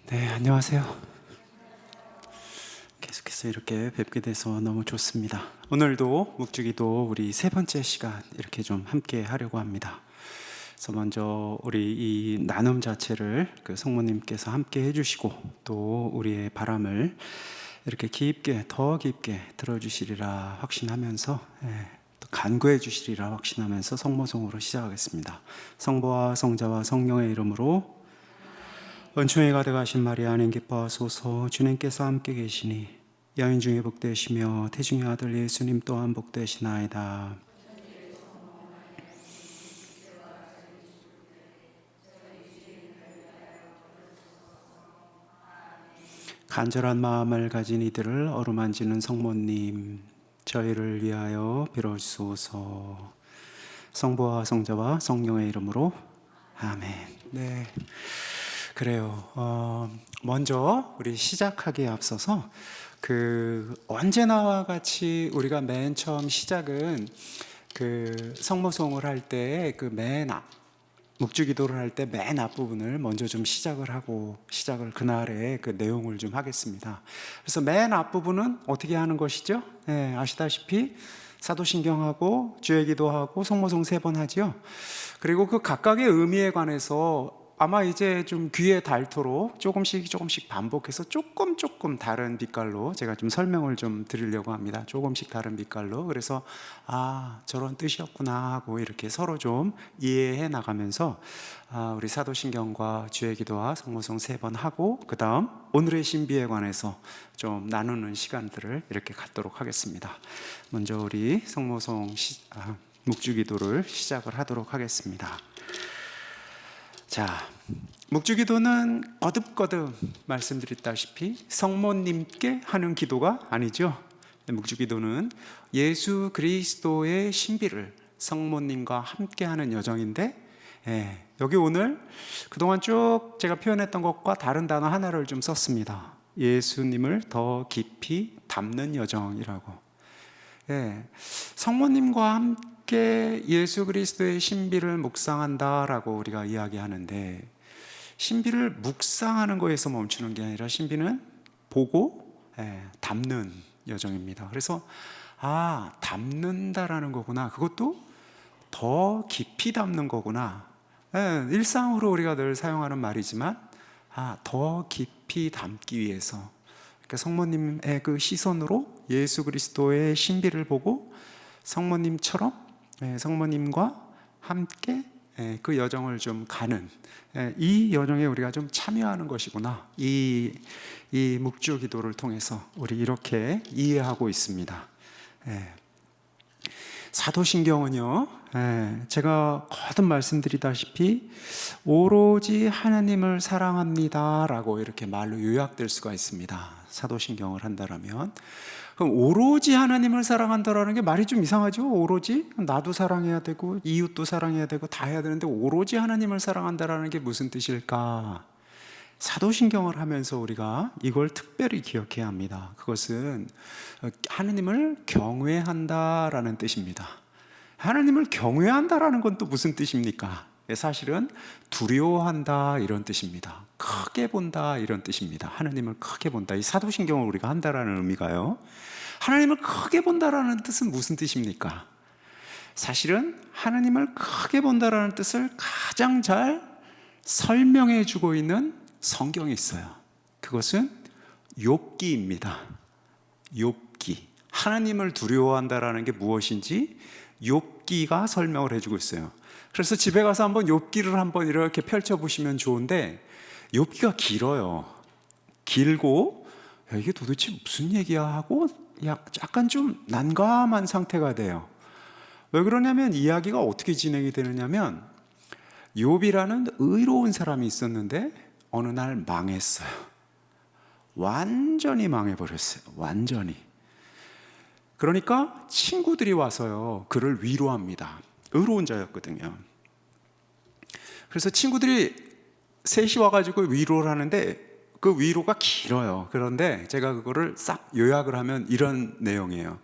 네, 안녕하세요. 계속해서 이렇게 뵙게 돼서 너무 좋습니다. 오늘도 묵주기도 우리 세 번째 시간 이렇게 좀 함께 하려고 합니다. 그래서 먼저 우리 이 나눔 자체를 그 성모님께서 함께 해주시고 또 우리의 바람을 이렇게 깊게 더 깊게 들어주시리라 확신하면서 또 간구해 주시리라 확신하면서 성모송으로 시작하겠습니다. 성부와 성자와 성령의 이름으로. 은총이 가득하신 마리아는 기뻐하소서. 주님께서 함께 계시니 여인 중에 복되시며 태중의 아들 예수님 또한 복되시나이다. 간절한 마음을 가진 이들을 어루만지는 성모님, 저희를 위하여 빌어주소서. 성부와 성자와 성령의 이름으로 아멘. 네, 그래요. 먼저 우리 시작하기에 앞서서 언제나와 같이 우리가 맨 처음 시작은 성모송을 할 때 묵주기도를 할 때 맨 앞부분을 먼저 좀 시작을 그날의 그 내용을 좀 하겠습니다. 그래서 맨 앞부분은 어떻게 하는 것이죠? 네, 아시다시피 사도신경하고 주의 기도하고 성모송 3번 하죠. 그리고 그 각각의 의미에 관해서 아마 이제 좀 귀에 닳도록 조금씩 반복해서 조금 다른 빛깔로 제가 좀 설명을 좀 드리려고 합니다. 조금씩 다른 빛깔로. 그래서 저런 뜻이었구나 하고 이렇게 서로 좀 이해해 나가면서 우리 사도신경과 주의 기도와 성모송 3번 하고 그 다음 오늘의 신비에 관해서 좀 나누는 시간들을 이렇게 갖도록 하겠습니다. 먼저 우리 성모송 묵주기도를 시작을 하도록 하겠습니다. 자, 묵주기도는 거듭 말씀드렸다시피 성모님께 하는 기도가 아니죠. 묵주기도는 예수 그리스도의 신비를 성모님과 함께 하는 여정인데, 여기 오늘 그동안 쭉 제가 표현했던 것과 다른 단어 하나를 좀 썼습니다. 예수님을 더 깊이 담는 여정이라고. 성모님과 함께 예수 그리스도의 신비를 묵상한다라고 우리가 이야기하는데, 신비를 묵상하는 거에서 멈추는 게 아니라 신비는 보고 담는 여정입니다. 그래서 담는다라는 거구나, 그것도 더 깊이 담는 거구나. 일상으로 우리가 늘 사용하는 말이지만 더 깊이 담기 위해서, 그러니까 성모님의 그 시선으로 예수 그리스도의 신비를 보고 성모님처럼 성모님과 함께 그 여정을 좀 가는, 이 여정에 우리가 좀 참여하는 것이구나. 이 묵주 기도를 통해서 우리 이렇게 이해하고 있습니다. 사도신경은요, 제가 거듭 말씀드리다시피 오로지 하나님을 사랑합니다 라고 이렇게 말로 요약될 수가 있습니다. 사도신경을 한다라면. 그럼 오로지 하나님을 사랑한다라는 게 말이 좀 이상하죠? 오로지? 나도 사랑해야 되고 이웃도 사랑해야 되고 다 해야 되는데 오로지 하나님을 사랑한다라는 게 무슨 뜻일까? 사도신경을 하면서 우리가 이걸 특별히 기억해야 합니다. 그것은 하나님을 경외한다라는 뜻입니다. 하나님을 경외한다라는 건 또 무슨 뜻입니까? 사실은 두려워한다 이런 뜻입니다. 크게 본다 이런 뜻입니다. 하나님을 크게 본다. 이 사도신경을 우리가 한다라는 의미가요. 하나님을 크게 본다라는 뜻은 무슨 뜻입니까? 사실은 하나님을 크게 본다라는 뜻을 가장 잘 설명해 주고 있는 성경이 있어요. 그것은 욥기입니다. 욥기. 하나님을 두려워한다라는 게 무엇인지 욥기가 설명을 해주고 있어요. 그래서 집에 가서 한번 욥기를 한번 이렇게 펼쳐보시면 좋은데, 욥기가 길어요. 길고 이게 도대체 무슨 얘기야 하고 약간 좀 난감한 상태가 돼요. 왜 그러냐면 이야기가 어떻게 진행이 되느냐면, 욥이라는 의로운 사람이 있었는데 어느 날 망했어요. 완전히 망해버렸어요. 완전히. 그러니까 친구들이 와서요, 그를 위로합니다. 의로운 자였거든요. 그래서 친구들이 셋이 와가지고 위로를 하는데 그 위로가 길어요. 그런데 제가 그거를 싹 요약을 하면 이런 내용이에요.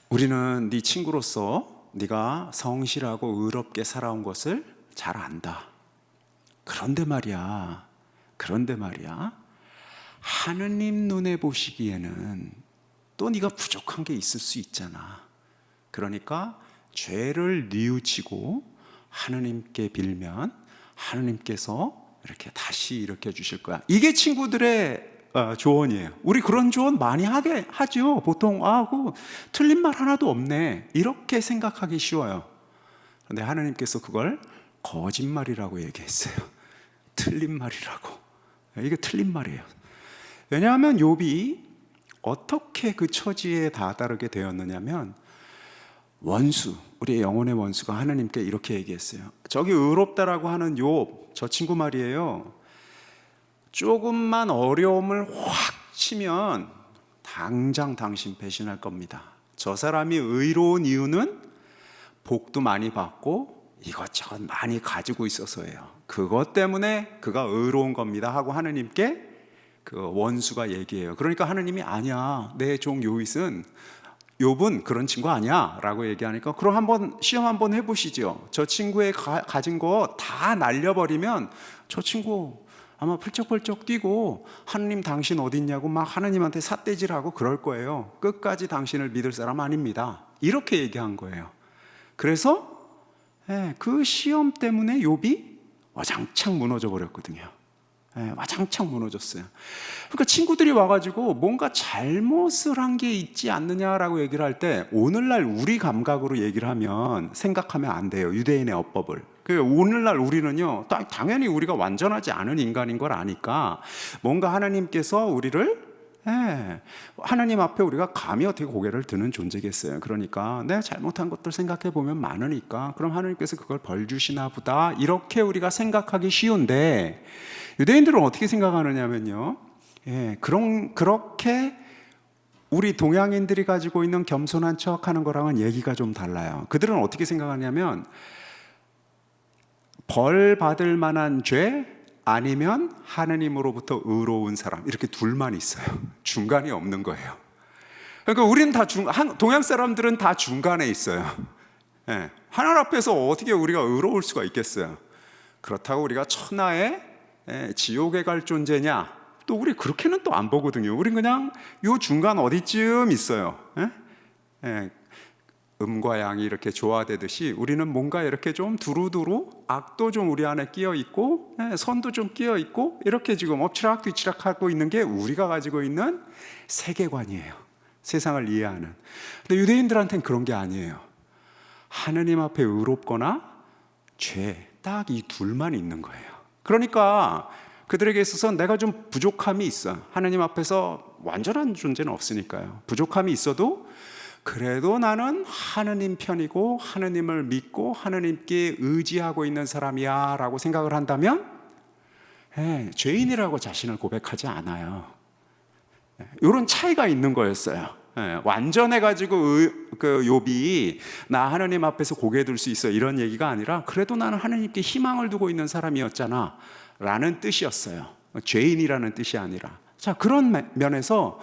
우리는 네 친구로서 네가 성실하고 의롭게 살아온 것을 잘 안다. 그런데 말이야, 그런데 말이야, 하느님 눈에 보시기에는 또 네가 부족한 게 있을 수 있잖아. 그러니까 죄를 뉘우치고 하느님께 빌면 하느님께서 이렇게 다시 일으켜 주실 거야. 이게 친구들의 조언이에요. 우리 그런 조언 많이 하죠. 보통 그 틀린 말 하나도 없네, 이렇게 생각하기 쉬워요. 그런데 하느님께서 그걸 거짓말이라고 얘기했어요. 틀린 말이라고. 이게 틀린 말이에요. 왜냐하면 욥이 어떻게 그 처지에 다다르게 되었느냐면, 원수, 우리의 영혼의 원수가 하느님께 이렇게 얘기했어요. 저기 의롭다라고 하는 욥, 저 친구 말이에요, 조금만 어려움을 확 치면 당장 당신 배신할 겁니다. 저 사람이 의로운 이유는 복도 많이 받고 이것저것 많이 가지고 있어서예요. 그것 때문에 그가 의로운 겁니다 하고 하느님께 그 원수가 얘기해요. 그러니까 하느님이 아니야, 내 종 욥은 그런 친구 아니야 라고 얘기하니까, 그럼 한번 시험 한번 해보시죠. 저 친구의 가진 거 다 날려버리면 저 친구 아마 펄쩍펄쩍 뛰고 하느님 당신 어디 있냐고 막 하느님한테 삿대질하고 그럴 거예요. 끝까지 당신을 믿을 사람 아닙니다, 이렇게 얘기한 거예요. 그래서 그 시험 때문에 욥이 와장창 무너져 버렸거든요. 와장창 무너졌어요. 그러니까 친구들이 와가지고 뭔가 잘못을 한 게 있지 않느냐라고 얘기를 할 때, 오늘날 우리 감각으로 얘기를 하면 생각하면 안 돼요, 유대인의 어법을. 오늘날 우리는요, 당연히 우리가 완전하지 않은 인간인 걸 아니까 뭔가 하나님께서 우리를 하나님 앞에 우리가 감히 어떻게 고개를 드는 존재겠어요. 그러니까 내가 잘못한 것들 생각해 보면 많으니까 그럼 하나님께서 그걸 벌 주시나 보다, 이렇게 우리가 생각하기 쉬운데, 유대인들은 어떻게 생각하느냐면요, 그렇게 우리 동양인들이 가지고 있는 겸손한 척하는 거랑은 얘기가 좀 달라요. 그들은 어떻게 생각하냐면, 벌 받을 만한 죄 아니면 하느님으로부터 의로운 사람, 이렇게 둘만 있어요. 중간이 없는 거예요. 그러니까 우리는 다 동양 사람들은 다 중간에 있어요. 하나님 앞에서 어떻게 우리가 의로울 수가 있겠어요? 그렇다고 우리가 천하의 지옥에 갈 존재냐? 또 우리 그렇게는 또 안 보거든요. 우린 그냥 요 중간 어디쯤 있어요. 음과 양이 이렇게 조화되듯이 우리는 뭔가 이렇게 좀 두루두루, 악도 좀 우리 안에 끼어 있고 선도 좀 끼어 있고, 이렇게 지금 엎치락 뒤치락 하고 있는 게 우리가 가지고 있는 세계관이에요. 세상을 이해하는. 근데 유대인들한테는 그런 게 아니에요. 하느님 앞에 의롭거나 죄, 딱 이 둘만 있는 거예요. 그러니까 그들에게 있어서 내가 좀 부족함이 있어. 하느님 앞에서 완전한 존재는 없으니까요. 부족함이 있어도 그래도 나는 하느님 편이고 하느님을 믿고 하느님께 의지하고 있는 사람이야 라고 생각을 한다면 죄인이라고 자신을 고백하지 않아요. 이런 차이가 있는 거였어요. 완전해가지고 그 욥이 나 하느님 앞에서 고개 들 수 있어, 이런 얘기가 아니라 그래도 나는 하느님께 희망을 두고 있는 사람이었잖아 라는 뜻이었어요. 죄인이라는 뜻이 아니라. 자, 그런 면에서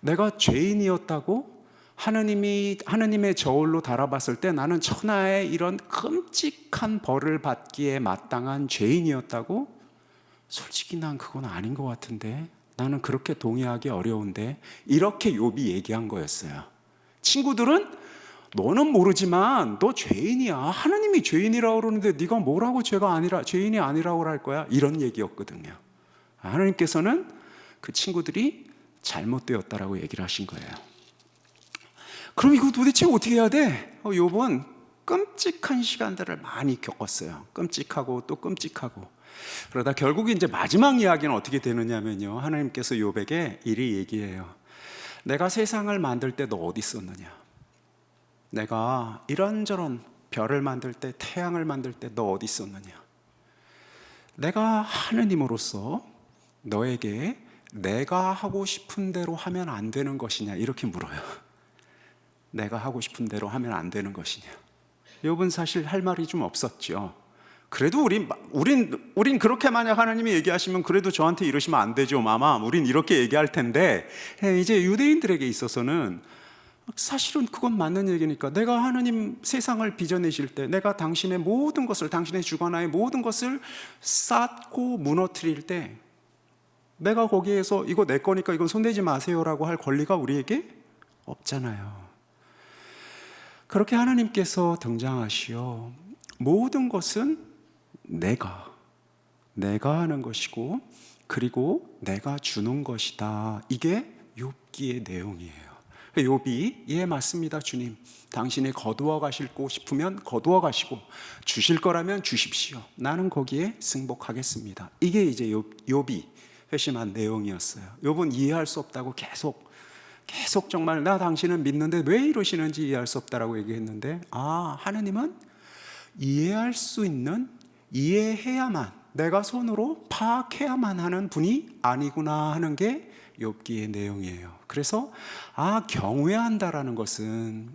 내가 죄인이었다고 하느님의 저울로 달아봤을 때 나는 천하의 이런 끔찍한 벌을 받기에 마땅한 죄인이었다고? 솔직히 난 그건 아닌 것 같은데, 나는 그렇게 동의하기 어려운데, 이렇게 욥이 얘기한 거였어요. 친구들은 너는 모르지만 너 죄인이야, 하느님이 죄인이라고 그러는데 네가 뭐라고 죄인이 아니라고 할 거야, 이런 얘기였거든요. 하느님께서는 그 친구들이 잘못되었다라고 얘기를 하신 거예요. 그럼 이거 도대체 어떻게 해야 돼? 욥은 끔찍한 시간들을 많이 겪었어요. 끔찍하고 또 끔찍하고. 그러다 결국 이제 마지막 이야기는 어떻게 되느냐면요, 하나님께서 욥에게 이리 얘기해요. 내가 세상을 만들 때 너 어디 있었느냐? 내가 이런저런 별을 만들 때, 태양을 만들 때 너 어디 있었느냐? 내가 하느님으로서 너에게 내가 하고 싶은 대로 하면 안 되는 것이냐? 이렇게 물어요. 내가 하고 싶은 대로 하면 안 되는 것이냐? 욥은 사실 할 말이 좀 없었죠. 그래도 우린 그렇게 만약 하나님이 얘기하시면 그래도 저한테 이러시면 안 되죠, 마마. 우린 이렇게 얘기할 텐데, 이제 유대인들에게 있어서는 사실은 그건 맞는 얘기니까, 내가 하나님 세상을 빚어내실 때 내가 당신의 모든 것을, 당신의 주관하의 모든 것을 쌓고 무너뜨릴 때 내가 거기에서 이거 내 거니까 이건 손대지 마세요라고 할 권리가 우리에게 없잖아요. 그렇게 하나님께서 등장하시어 모든 것은 내가 하는 것이고 그리고 내가 주는 것이다. 이게 욥기의 내용이에요. 욥이 예 맞습니다 주님, 당신이 거두어 가시고 싶으면 거두어 가시고 주실 거라면 주십시오. 나는 거기에 승복하겠습니다. 이게 이제 욥이 회심한 내용이었어요. 욥은 이해할 수 없다고 계속 정말 나 당신은 믿는데 왜 이러시는지 이해할 수 없다라고 얘기했는데, 하나님은 이해할 수 있는, 이해해야만, 내가 손으로 파악해야만 하는 분이 아니구나 하는 게 욥기의 내용이에요. 그래서 경외한다라는 것은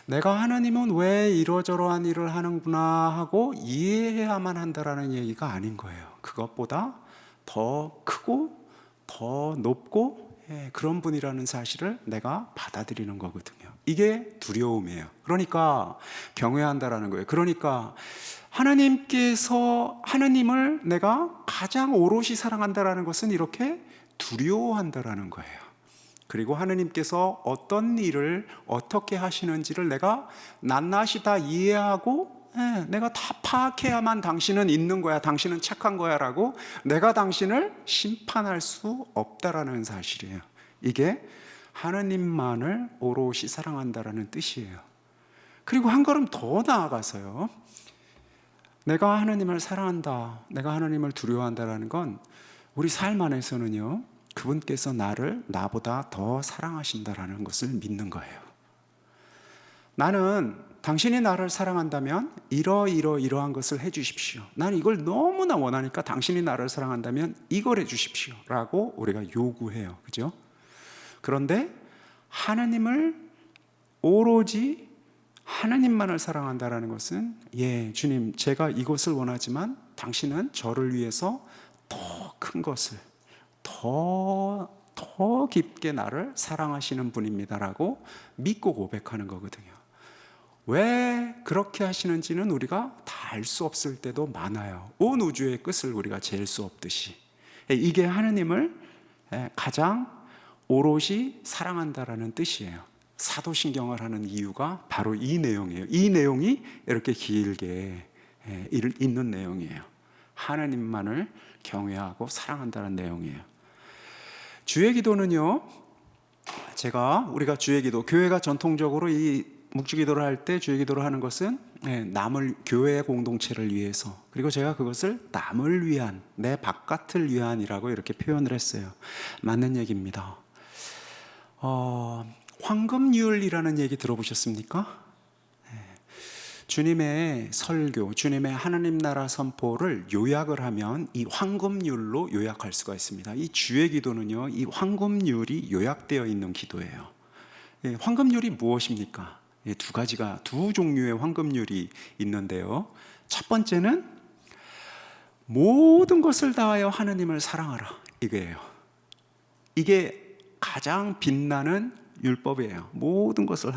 내가 하나님은 왜 이러저러한 일을 하는구나 하고 이해해야만 한다라는 얘기가 아닌 거예요. 그것보다 더 크고 더 높고 그런 분이라는 사실을 내가 받아들이는 거거든요. 이게 두려움이에요. 그러니까 경외한다라는 거예요. 그러니까 하나님을 내가 가장 오롯이 사랑한다라는 것은 이렇게 두려워한다라는 거예요. 그리고 하나님께서 어떤 일을 어떻게 하시는지를 내가 낱낱이 다 이해하고 내가 다 파악해야만 당신은 있는 거야, 당신은 착한 거야 라고 내가 당신을 심판할 수 없다라는 사실이에요. 이게 하나님만을 오롯이 사랑한다라는 뜻이에요. 그리고 한 걸음 더 나아가서요, 내가 하나님을 사랑한다, 내가 하나님을 두려워한다라는 건 우리 삶 안에서는요, 그분께서 나를 나보다 더 사랑하신다라는 것을 믿는 거예요. 나는 당신이 나를 사랑한다면 이러한 것을 해주십시오. 나는 이걸 너무나 원하니까 당신이 나를 사랑한다면 이걸 해주십시오 라고 우리가 요구해요. 그죠? 그런데 하나님을 오로지 하나님만을 사랑한다라는 것은 주님, 제가 이것을 원하지만 당신은 저를 위해서 더 큰 것을, 더 깊게 나를 사랑하시는 분입니다라고 믿고 고백하는 거거든요. 왜 그렇게 하시는지는 우리가 다 알 수 없을 때도 많아요. 온 우주의 끝을 우리가 잴 수 없듯이. 이게 하나님을 가장 오롯이 사랑한다라는 뜻이에요. 사도신경을 하는 이유가 바로 이 내용이에요. 이 내용이 이렇게 길게 있는 내용이에요. 하나님만을 경외하고 사랑한다는 내용이에요. 주의 기도는요, 우리가 주의 기도, 교회가 전통적으로 이 묵주기도를 할 때 주의 기도를 하는 것은 교회의 공동체를 위해서, 그리고 제가 그것을 남을 위한, 내 바깥을 위한이라고 이렇게 표현을 했어요. 맞는 얘기입니다. 황금률이라는 얘기 들어보셨습니까? 주님의 설교, 주님의 하나님 나라 선포를 요약을 하면 이 황금률로 요약할 수가 있습니다. 이 주의 기도는요, 이 황금률이 요약되어 있는 기도예요. 황금률이 무엇입니까? 두 종류의 황금률이 있는데요. 첫 번째는 모든 것을 다하여 하나님을 사랑하라, 이거예요. 이게 가장 빛나는 율법이에요. 모든 것을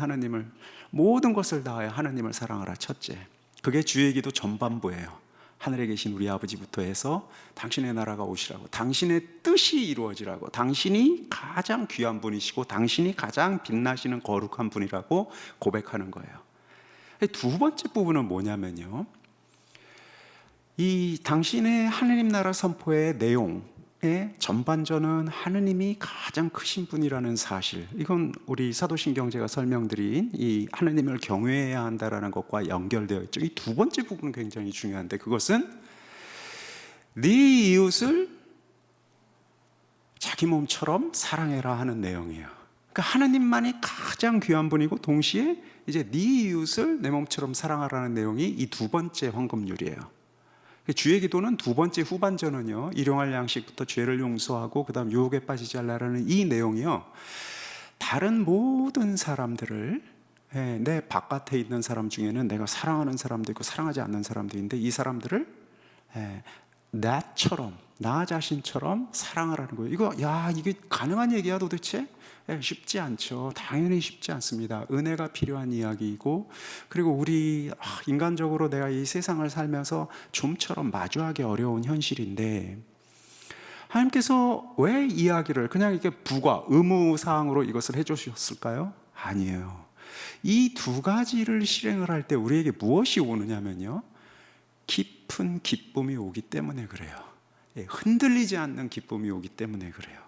다하여 하나님을 사랑하라, 첫째. 그게 주의 기도 전반부예요. 하늘에 계신 우리 아버지부터 해서 당신의 나라가 오시라고, 당신의 뜻이 이루어지라고, 당신이 가장 귀한 분이시고 당신이 가장 빛나시는 거룩한 분이라고 고백하는 거예요. 두 번째 부분은 뭐냐면요, 이 당신의 하나님 나라 선포의 내용의 전반전은 하느님이 가장 크신 분이라는 사실, 이건 우리 사도신경 제가 설명드린 이 하느님을 경외해야 한다라는 것과 연결되어 있죠. 이 두 번째 부분은 굉장히 중요한데, 그것은 네 이웃을 자기 몸처럼 사랑해라 하는 내용이에요. 그러니까 하느님만이 가장 귀한 분이고 동시에 이제 네 이웃을 내 몸처럼 사랑하라는 내용이 이 두 번째 황금률이에요. 주의 기도는 두 번째 후반전은요, 일용할 양식부터 죄를 용서하고 그 다음 유혹에 빠지지 않으라는 이 내용이요, 다른 모든 사람들을, 내 바깥에 있는 사람 중에는 내가 사랑하는 사람도 있고 사랑하지 않는 사람도 있는데, 이 사람들을 나처럼, 나 자신처럼 사랑하라는 거예요. 이게 가능한 얘기야 도대체? 쉽지 않죠. 당연히 쉽지 않습니다. 은혜가 필요한 이야기이고, 그리고 우리 인간적으로 내가 이 세상을 살면서 좀처럼 마주하기 어려운 현실인데, 하나님께서 왜 이야기를 그냥 이게 부과, 의무사항으로 이것을 해주셨을까요? 아니에요. 이 두 가지를 실행을 할 때 우리에게 무엇이 오느냐면요, 깊은 기쁨이 오기 때문에 그래요. 흔들리지 않는 기쁨이 오기 때문에 그래요.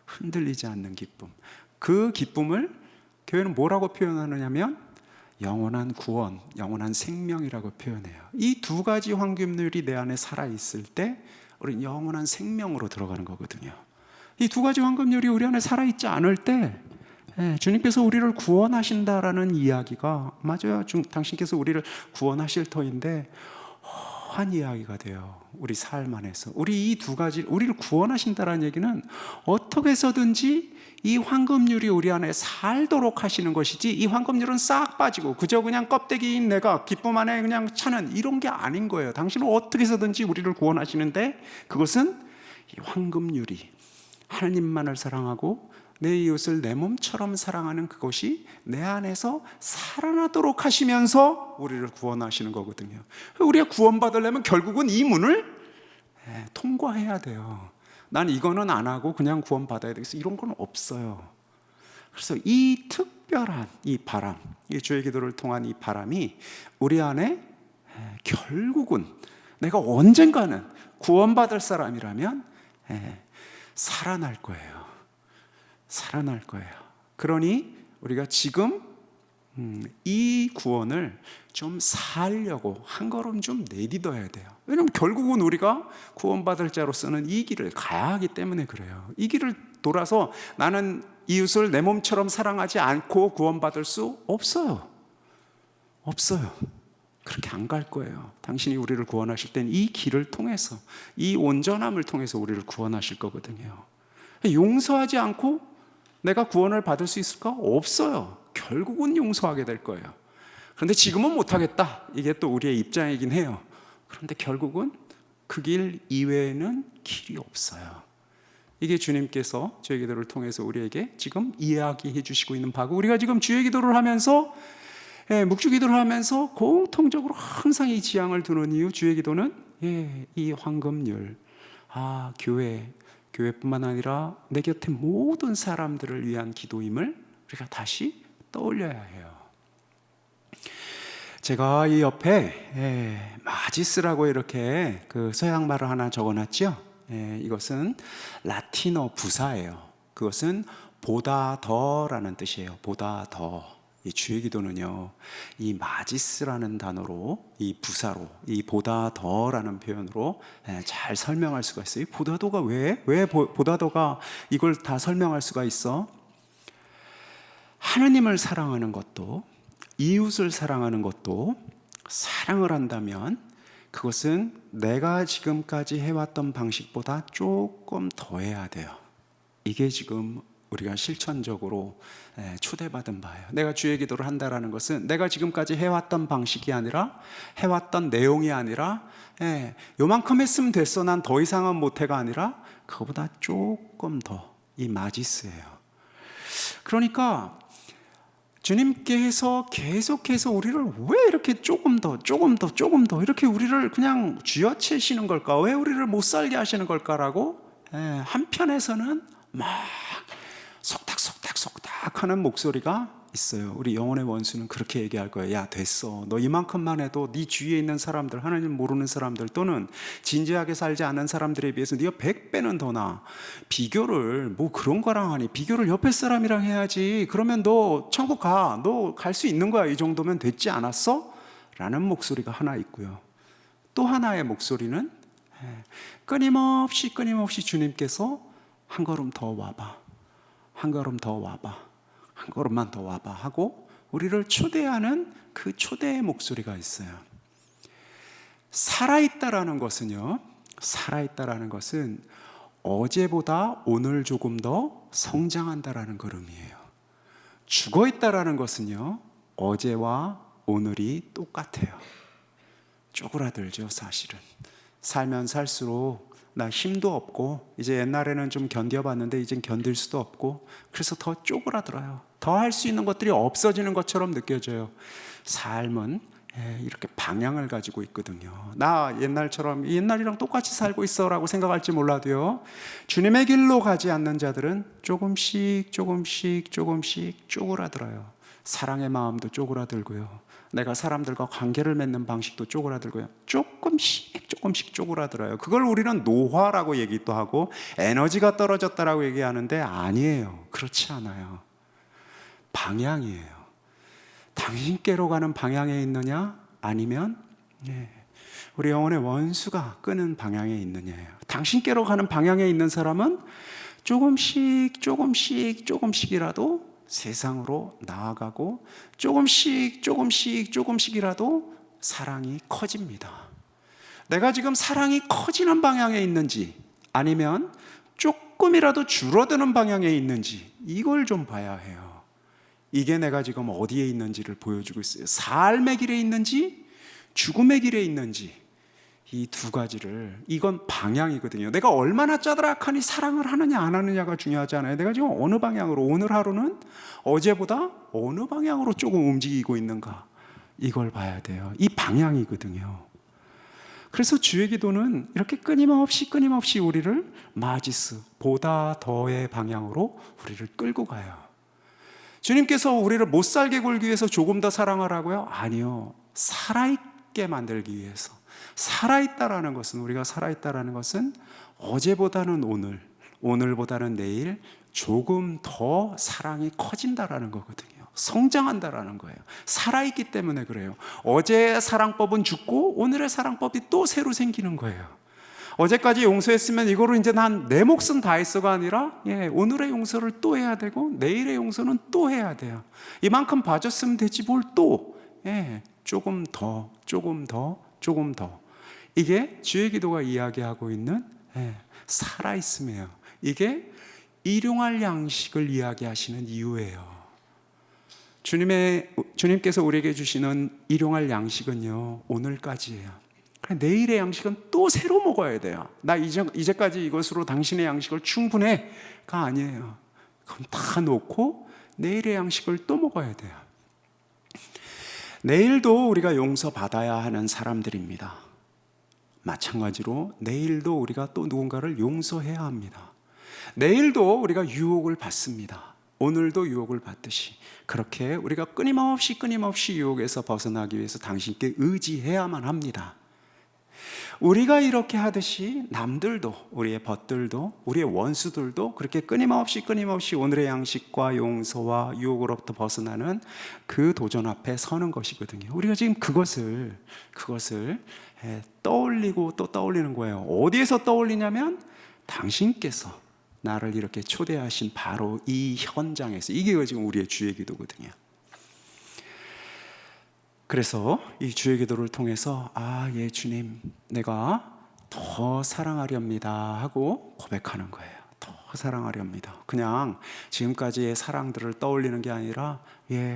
흔들리지 않는 기쁨. 그 기쁨을 교회는 뭐라고 표현하느냐면 영원한 구원, 영원한 생명이라고 표현해요. 이 두 가지 황금률이 내 안에 살아있을 때 우리는 영원한 생명으로 들어가는 거거든요. 이 두 가지 황금률이 우리 안에 살아있지 않을 때 주님께서 우리를 구원하신다라는 이야기가, 맞아요, 당신께서 우리를 구원하실 터인데 한 이야기가 돼요. 우리 삶 안에서 우리 이 두 가지, 우리를 구원하신다라는 얘기는 어떻게 해서든지 이 황금률이 우리 안에 살도록 하시는 것이지, 이 황금률은 싹 빠지고 그저 그냥 껍데기인 내가 기쁨 안에 그냥 차는 이런 게 아닌 거예요. 당신은 어떻게 해서든지 우리를 구원하시는데, 그것은 이 황금률이 하나님만을 사랑하고 내 이웃을 내 몸처럼 사랑하는 그것이 내 안에서 살아나도록 하시면서 우리를 구원하시는 거거든요. 우리가 구원받으려면 결국은 이 문을 통과해야 돼요. 난 이거는 안 하고 그냥 구원받아야 되겠어, 이런 건 없어요. 그래서 이 특별한 이 바람, 이 주의 기도를 통한 이 바람이 우리 안에 결국은 내가 언젠가는 구원받을 사람이라면 살아날 거예요. 살아날 거예요. 그러니 우리가 지금 이 구원을 좀 살려고 한 걸음 좀 내딛어야 돼요. 왜냐하면 결국은 우리가 구원받을 자로서는 이 길을 가야 하기 때문에 그래요. 이 길을 돌아서 나는 이웃을 내 몸처럼 사랑하지 않고 구원받을 수 없어요. 없어요. 그렇게 안 갈 거예요. 당신이 우리를 구원하실 땐 이 길을 통해서, 이 온전함을 통해서 우리를 구원하실 거거든요. 용서하지 않고 내가 구원을 받을 수 있을까? 없어요. 결국은 용서하게 될 거예요. 그런데 지금은 못하겠다, 이게 또 우리의 입장이긴 해요. 그런데 결국은 그 길 이외에는 길이 없어요. 이게 주님께서 주의 기도를 통해서 우리에게 지금 이야기해 주시고 있는 바고, 우리가 지금 주의 기도를 하면서 묵주 기도를 하면서 공통적으로 항상 이 지향을 두는 이유, 주의 기도는 이 황금률, 교회뿐만 아니라 내 곁에 모든 사람들을 위한 기도임을 우리가 다시 떠올려야 해요. 제가 이 옆에 마지스라고 이렇게 그 서양말을 하나 적어놨죠. 이것은 라틴어 부사예요. 그것은 보다 더라는 뜻이에요. 보다 더. 이 주의 기도는요, 이 마지스라는 단어로, 이 부사로, 이 보다 더라는 표현으로 잘 설명할 수가 있어요. 보다 더가 왜 보다 더가 이걸 다 설명할 수가 있어? 하나님을 사랑하는 것도, 이웃을 사랑하는 것도, 사랑을 한다면 그것은 내가 지금까지 해왔던 방식보다 조금 더 해야 돼요. 이게 지금 우리가 실천적으로 초대받은 바예요. 내가 주의 기도를 한다라는 것은 내가 지금까지 해왔던 방식이 아니라, 해왔던 내용이 아니라, 요만큼 했으면 됐어, 난 더 이상은 못해가 아니라 그거보다 조금 더, 이 마지스예요. 그러니까 주님께서 계속해서 우리를 왜 이렇게 조금 더 이렇게 우리를 그냥 쥐어채시는 걸까? 왜 우리를 못 살게 하시는 걸까라고 한편에서는 막 속닥 하는 목소리가 있어요. 우리 영혼의 원수는 그렇게 얘기할 거예요. 야, 됐어, 너 이만큼만 해도 네 주위에 있는 사람들, 하나님 모르는 사람들 또는 진지하게 살지 않는 사람들에 비해서 네가 100배는 더 나아. 비교를 뭐 그런 거랑 하니, 비교를 옆에 사람이랑 해야지. 그러면 너 천국 가, 너 갈 수 있는 거야. 이 정도면 됐지 않았어? 라는 목소리가 하나 있고요. 또 하나의 목소리는 끊임없이 주님께서 한 걸음 더 와봐, 한 걸음 더 와봐, 한 걸음만 더 와봐 하고 우리를 초대하는 그 초대의 목소리가 있어요. 살아있다라는 것은요, 살아있다라는 것은 어제보다 오늘 조금 더 성장한다라는 걸 의미해요. 죽어있다라는 것은요, 어제와 오늘이 똑같아요. 쪼그라들죠. 사실은 살면 살수록 나 힘도 없고, 이제 옛날에는 좀 견뎌봤는데 이젠 견딜 수도 없고, 그래서 더 쪼그라들어요. 더 할 수 있는 것들이 없어지는 것처럼 느껴져요. 삶은 이렇게 방향을 가지고 있거든요. 나 옛날이랑 똑같이 살고 있어라고 생각할지 몰라도요, 주님의 길로 가지 않는 자들은 조금씩 쪼그라들어요. 사랑의 마음도 쪼그라들고요, 내가 사람들과 관계를 맺는 방식도 쪼그라들고요, 조금씩 쪼그라들어요. 그걸 우리는 노화라고 얘기도 하고 에너지가 떨어졌다라고 얘기하는데, 아니에요. 그렇지 않아요. 방향이에요. 당신께로 가는 방향에 있느냐, 아니면 우리 영혼의 원수가 끄는 방향에 있느냐예요. 당신께로 가는 방향에 있는 사람은 조금씩이라도 세상으로 나아가고, 조금씩이라도 사랑이 커집니다. 내가 지금 사랑이 커지는 방향에 있는지, 아니면 조금이라도 줄어드는 방향에 있는지, 이걸 좀 봐야 해요. 이게 내가 지금 어디에 있는지를 보여주고 있어요. 삶의 길에 있는지 죽음의 길에 있는지, 이 두 가지를, 이건 방향이거든요. 내가 얼마나 짜드락하니 사랑을 하느냐 안 하느냐가 중요하지 않아요. 내가 지금 어느 방향으로, 오늘 하루는 어제보다 어느 방향으로 조금 움직이고 있는가, 이걸 봐야 돼요. 이 방향이거든요. 그래서 주의 기도는 이렇게 끊임없이 우리를 마지스, 보다 더의 방향으로 우리를 끌고 가요. 주님께서 우리를 못 살게 굴기 위해서 조금 더 사랑하라고요? 아니요. 살아있게 만들기 위해서. 살아있다라는 것은, 우리가 살아있다라는 것은 어제보다는 오늘, 오늘보다는 내일 조금 더 사랑이 커진다라는 거거든요. 성장한다라는 거예요. 살아있기 때문에 그래요. 어제의 사랑법은 죽고 오늘의 사랑법이 또 새로 생기는 거예요. 어제까지 용서했으면 이거로 이제 난 내 몫은 다 했어가 아니라, 오늘의 용서를 또 해야 되고 내일의 용서는 또 해야 돼요. 이만큼 봐줬으면 되지 뭘 또, 조금 더. 이게 주의 기도가 이야기하고 있는 살아있음이에요. 이게 일용할 양식을 이야기하시는 이유예요. 주님께서 우리에게 주시는 일용할 양식은요, 오늘까지예요. 내일의 양식은 또 새로 먹어야 돼요. 나 이제까지 이것으로 당신의 양식을 충분해가 아니에요. 그건 다 놓고 내일의 양식을 또 먹어야 돼요. 내일도 우리가 용서받아야 하는 사람들입니다. 마찬가지로 내일도 우리가 또 누군가를 용서해야 합니다. 내일도 우리가 유혹을 받습니다. 오늘도 유혹을 받듯이 그렇게 우리가 끊임없이 유혹에서 벗어나기 위해서 당신께 의지해야만 합니다. 우리가 이렇게 하듯이 남들도, 우리의 벗들도, 우리의 원수들도 그렇게 끊임없이 오늘의 양식과 용서와 유혹으로부터 벗어나는 그 도전 앞에 서는 것이거든요. 우리가 지금 그것을 떠올리고 또 떠올리는 거예요. 어디에서 떠올리냐면 당신께서 나를 이렇게 초대하신 바로 이 현장에서. 이게 지금 우리의 주의 기도거든요. 그래서 이 주의 기도를 통해서 주님, 내가 더 사랑하렵니다 하고 고백하는 거예요. 더 사랑하렵니다. 그냥 지금까지의 사랑들을 떠올리는 게 아니라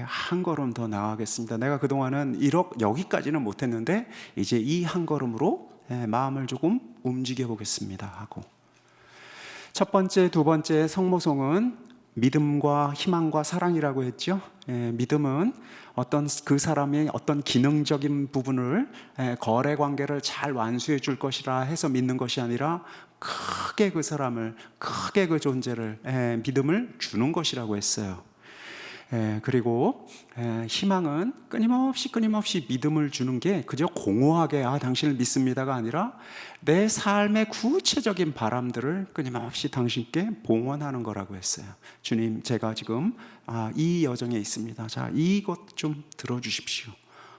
한 걸음 더 나아가겠습니다. 내가 그동안은 여기까지는 못했는데 이제 이 한 걸음으로 마음을 조금 움직여 보겠습니다 하고, 첫 번째, 두 번째 성모송은 믿음과 희망과 사랑이라고 했죠. 믿음은 그 사람의 어떤 기능적인 부분을, 거래 관계를 잘 완수해 줄 것이라 해서 믿는 것이 아니라 크게 그 사람을, 크게 그 존재를, 믿음을 주는 것이라고 했어요. 그리고 희망은 끊임없이 믿음을 주는 게 그저 공허하게 당신을 믿습니다가 아니라 내 삶의 구체적인 바람들을 끊임없이 당신께 봉헌하는 거라고 했어요. 주님, 제가 지금 이 여정에 있습니다. 자, 이것 좀 들어주십시오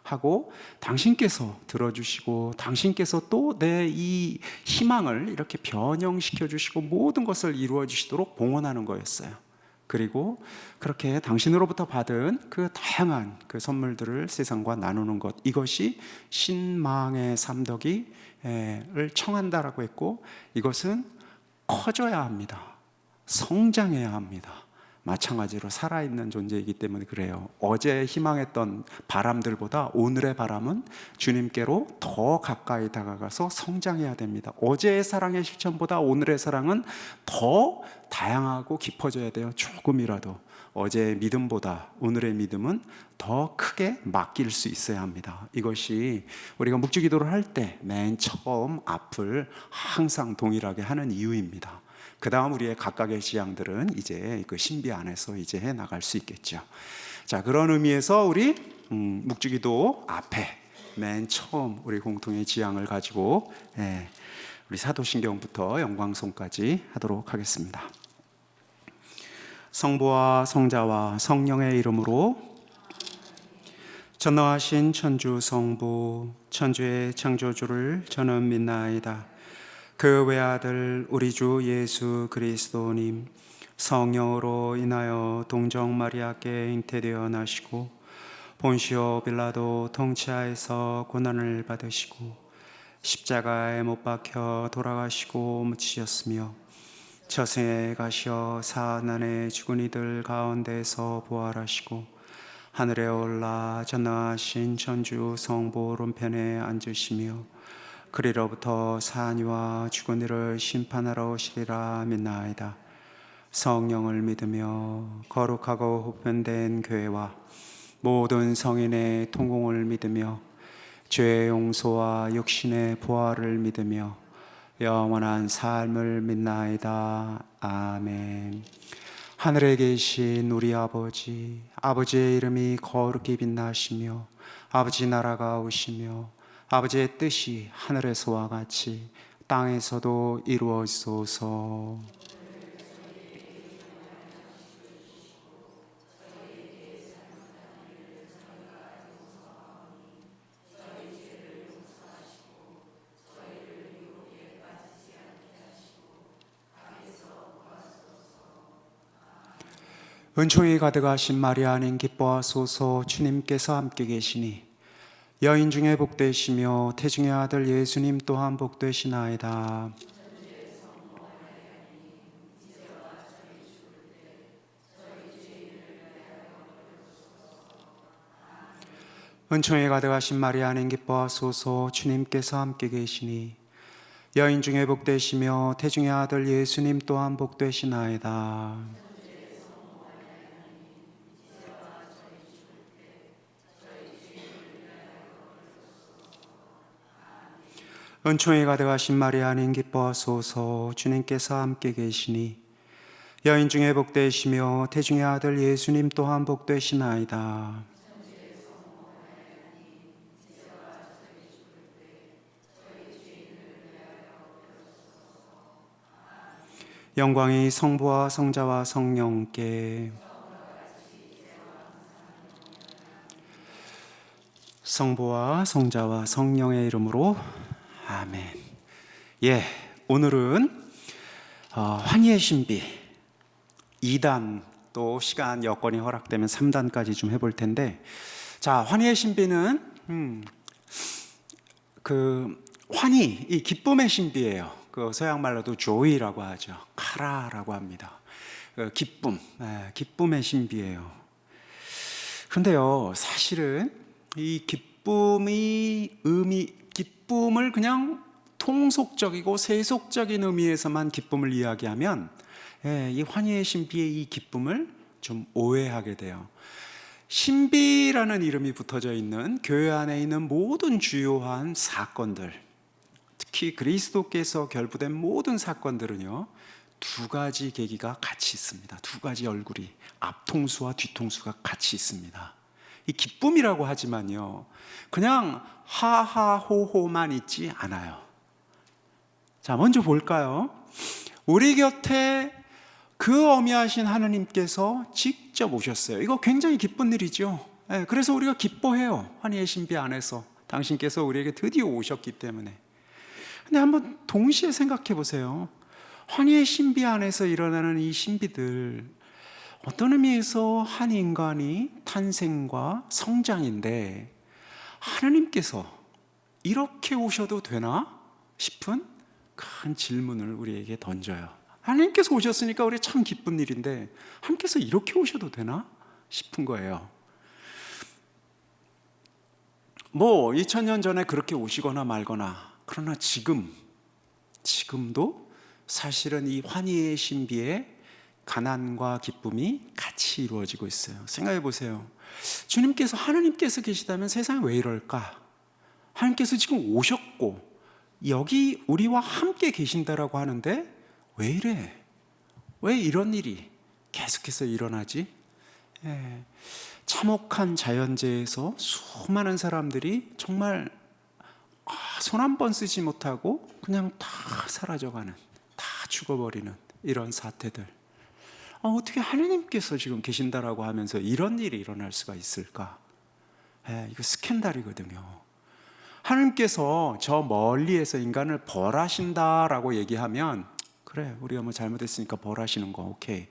하고 당신께서 들어주시고, 당신께서 또 내 이 희망을 이렇게 변형시켜 주시고 모든 것을 이루어 주시도록 봉헌하는 거였어요. 그리고 그렇게 당신으로부터 받은 그 다양한 그 선물들을 세상과 나누는 것, 이것이 신망의 삼덕이를 청한다라고 했고, 이것은 커져야 합니다. 성장해야 합니다. 마찬가지로 살아있는 존재이기 때문에 그래요. 어제 희망했던 바람들보다 오늘의 바람은 주님께로 더 가까이 다가가서 성장해야 됩니다. 어제의 사랑의 실천보다 오늘의 사랑은 더 다양하고 깊어져야 돼요. 조금이라도. 어제의 믿음보다 오늘의 믿음은 더 크게 맡길 수 있어야 합니다. 이것이 우리가 묵주기도를 할 때 맨 처음 앞을 항상 동일하게 하는 이유입니다. 그 다음 우리의 각각의 지향들은 이제 그 신비 안에서 이제 해 나갈 수 있겠죠. 자, 그런 의미에서 우리 묵주기도 앞에 맨 처음 우리 공통의 지향을 가지고 우리 사도신경부터 영광송까지 하도록 하겠습니다. 성부와 성자와 성령의 이름으로. 전능하신 천주 성부, 천주의 창조주를 저는 믿나이다. 그 외아들 우리 주 예수 그리스도님, 성령으로 인하여 동정 마리아께 잉태되어 나시고 본시오 빌라도 통치하에서 고난을 받으시고 십자가에 못 박혀 돌아가시고 묻히셨으며 저승에 가시어 사난에 죽은 이들 가운데서 부활하시고 하늘에 올라 전능하신 천주 성부 오른편에 앉으시며 그리로부터 사니와 죽은 이를 심판하러 오시리라 믿나이다. 성령을 믿으며 거룩하고 보편된 교회와 모든 성인의 통공을 믿으며 죄의 용서와 육신의 부활을 믿으며 영원한 삶을 믿나이다. 아멘. 하늘에 계신 우리 아버지, 아버지의 이름이 거룩히 빛나시며 아버지 나라가 오시며 아버지의 뜻이 하늘에서와 같이 땅에서도 이루어지소서. 은총이 가득하신 마리아님 기뻐하소서. 주님께서 함께 계시니 여인 중에 복되시며 태중의 아들 예수님 또한 복되시나이다. 은총이 가득하신 마리아님 기뻐하소서. 주님께서 함께 계시니 여인 중에 복되시며 태중의 아들 예수님 또한 복되시나이다. 은총이 가득하신 마리아님 기뻐하소서. 주님께서 함께 계시니 여인 중에 복되시며 태중의 아들 예수님 또한 복되시나이다. 영광이 성부와 성자와 성령께. 성부와 성자와 성령의 이름으로 아멘. 오늘은 환희의 신비 2단, 또 시간 여건이 허락되면 3단까지 좀 해볼 텐데, 자, 환희의 신비는 그 환희, 이 기쁨의 신비예요. 그 서양 말로도 joy라고 하죠. 카라라고 합니다. 기쁨의 신비예요. 그런데요, 사실은 이 기쁨을 그냥 통속적이고 세속적인 의미에서만 기쁨을 이야기하면 이 환희의 신비의 이 기쁨을 좀 오해하게 돼요. 신비라는 이름이 붙어져 있는 교회 안에 있는 모든 주요한 사건들, 특히 그리스도께서 결부된 모든 사건들은요, 두 가지 계기가 같이 있습니다. 두 가지 얼굴이, 앞통수와 뒤통수가 같이 있습니다. 이 기쁨이라고 하지만요, 그냥 하하호호만 있지 않아요. 자, 먼저 볼까요? 우리 곁에 그 어미하신 하느님께서 직접 오셨어요. 이거 굉장히 기쁜 일이죠. 그래서 우리가 기뻐해요. 환희의 신비 안에서 당신께서 우리에게 드디어 오셨기 때문에. 근데 한번 동시에 생각해 보세요. 환희의 신비 안에서 일어나는 이 신비들, 어떤 의미에서 한 인간이 탄생과 성장인데 하느님께서 이렇게 오셔도 되나 싶은 큰 질문을 우리에게 던져요. 하나님께서 오셨으니까 우리 참 기쁜 일인데 하나님께서 이렇게 오셔도 되나 싶은 거예요. 뭐 2000년 전에 그렇게 오시거나 말거나, 그러나 지금도 사실은 이 환희의 신비에 가난과 기쁨이 같이 이루어지고 있어요. 생각해 보세요. 하나님께서 계시다면 세상이 왜 이럴까? 하나님께서 지금 오셨고 여기 우리와 함께 계신다라고 하는데 왜 이래? 왜 이런 일이 계속해서 일어나지? 참혹한 자연재해에서 수많은 사람들이 정말 손 한 번 쓰지 못하고 그냥 다 사라져가는, 다 죽어버리는 이런 사태들. 어떻게 하나님께서 지금 계신다라고 하면서 이런 일이 일어날 수가 있을까? 이거 스캔들이거든요. 하나님께서 저 멀리에서 인간을 벌하신다라고 얘기하면 그래, 우리가 뭐 잘못했으니까 벌하시는 거 오케이.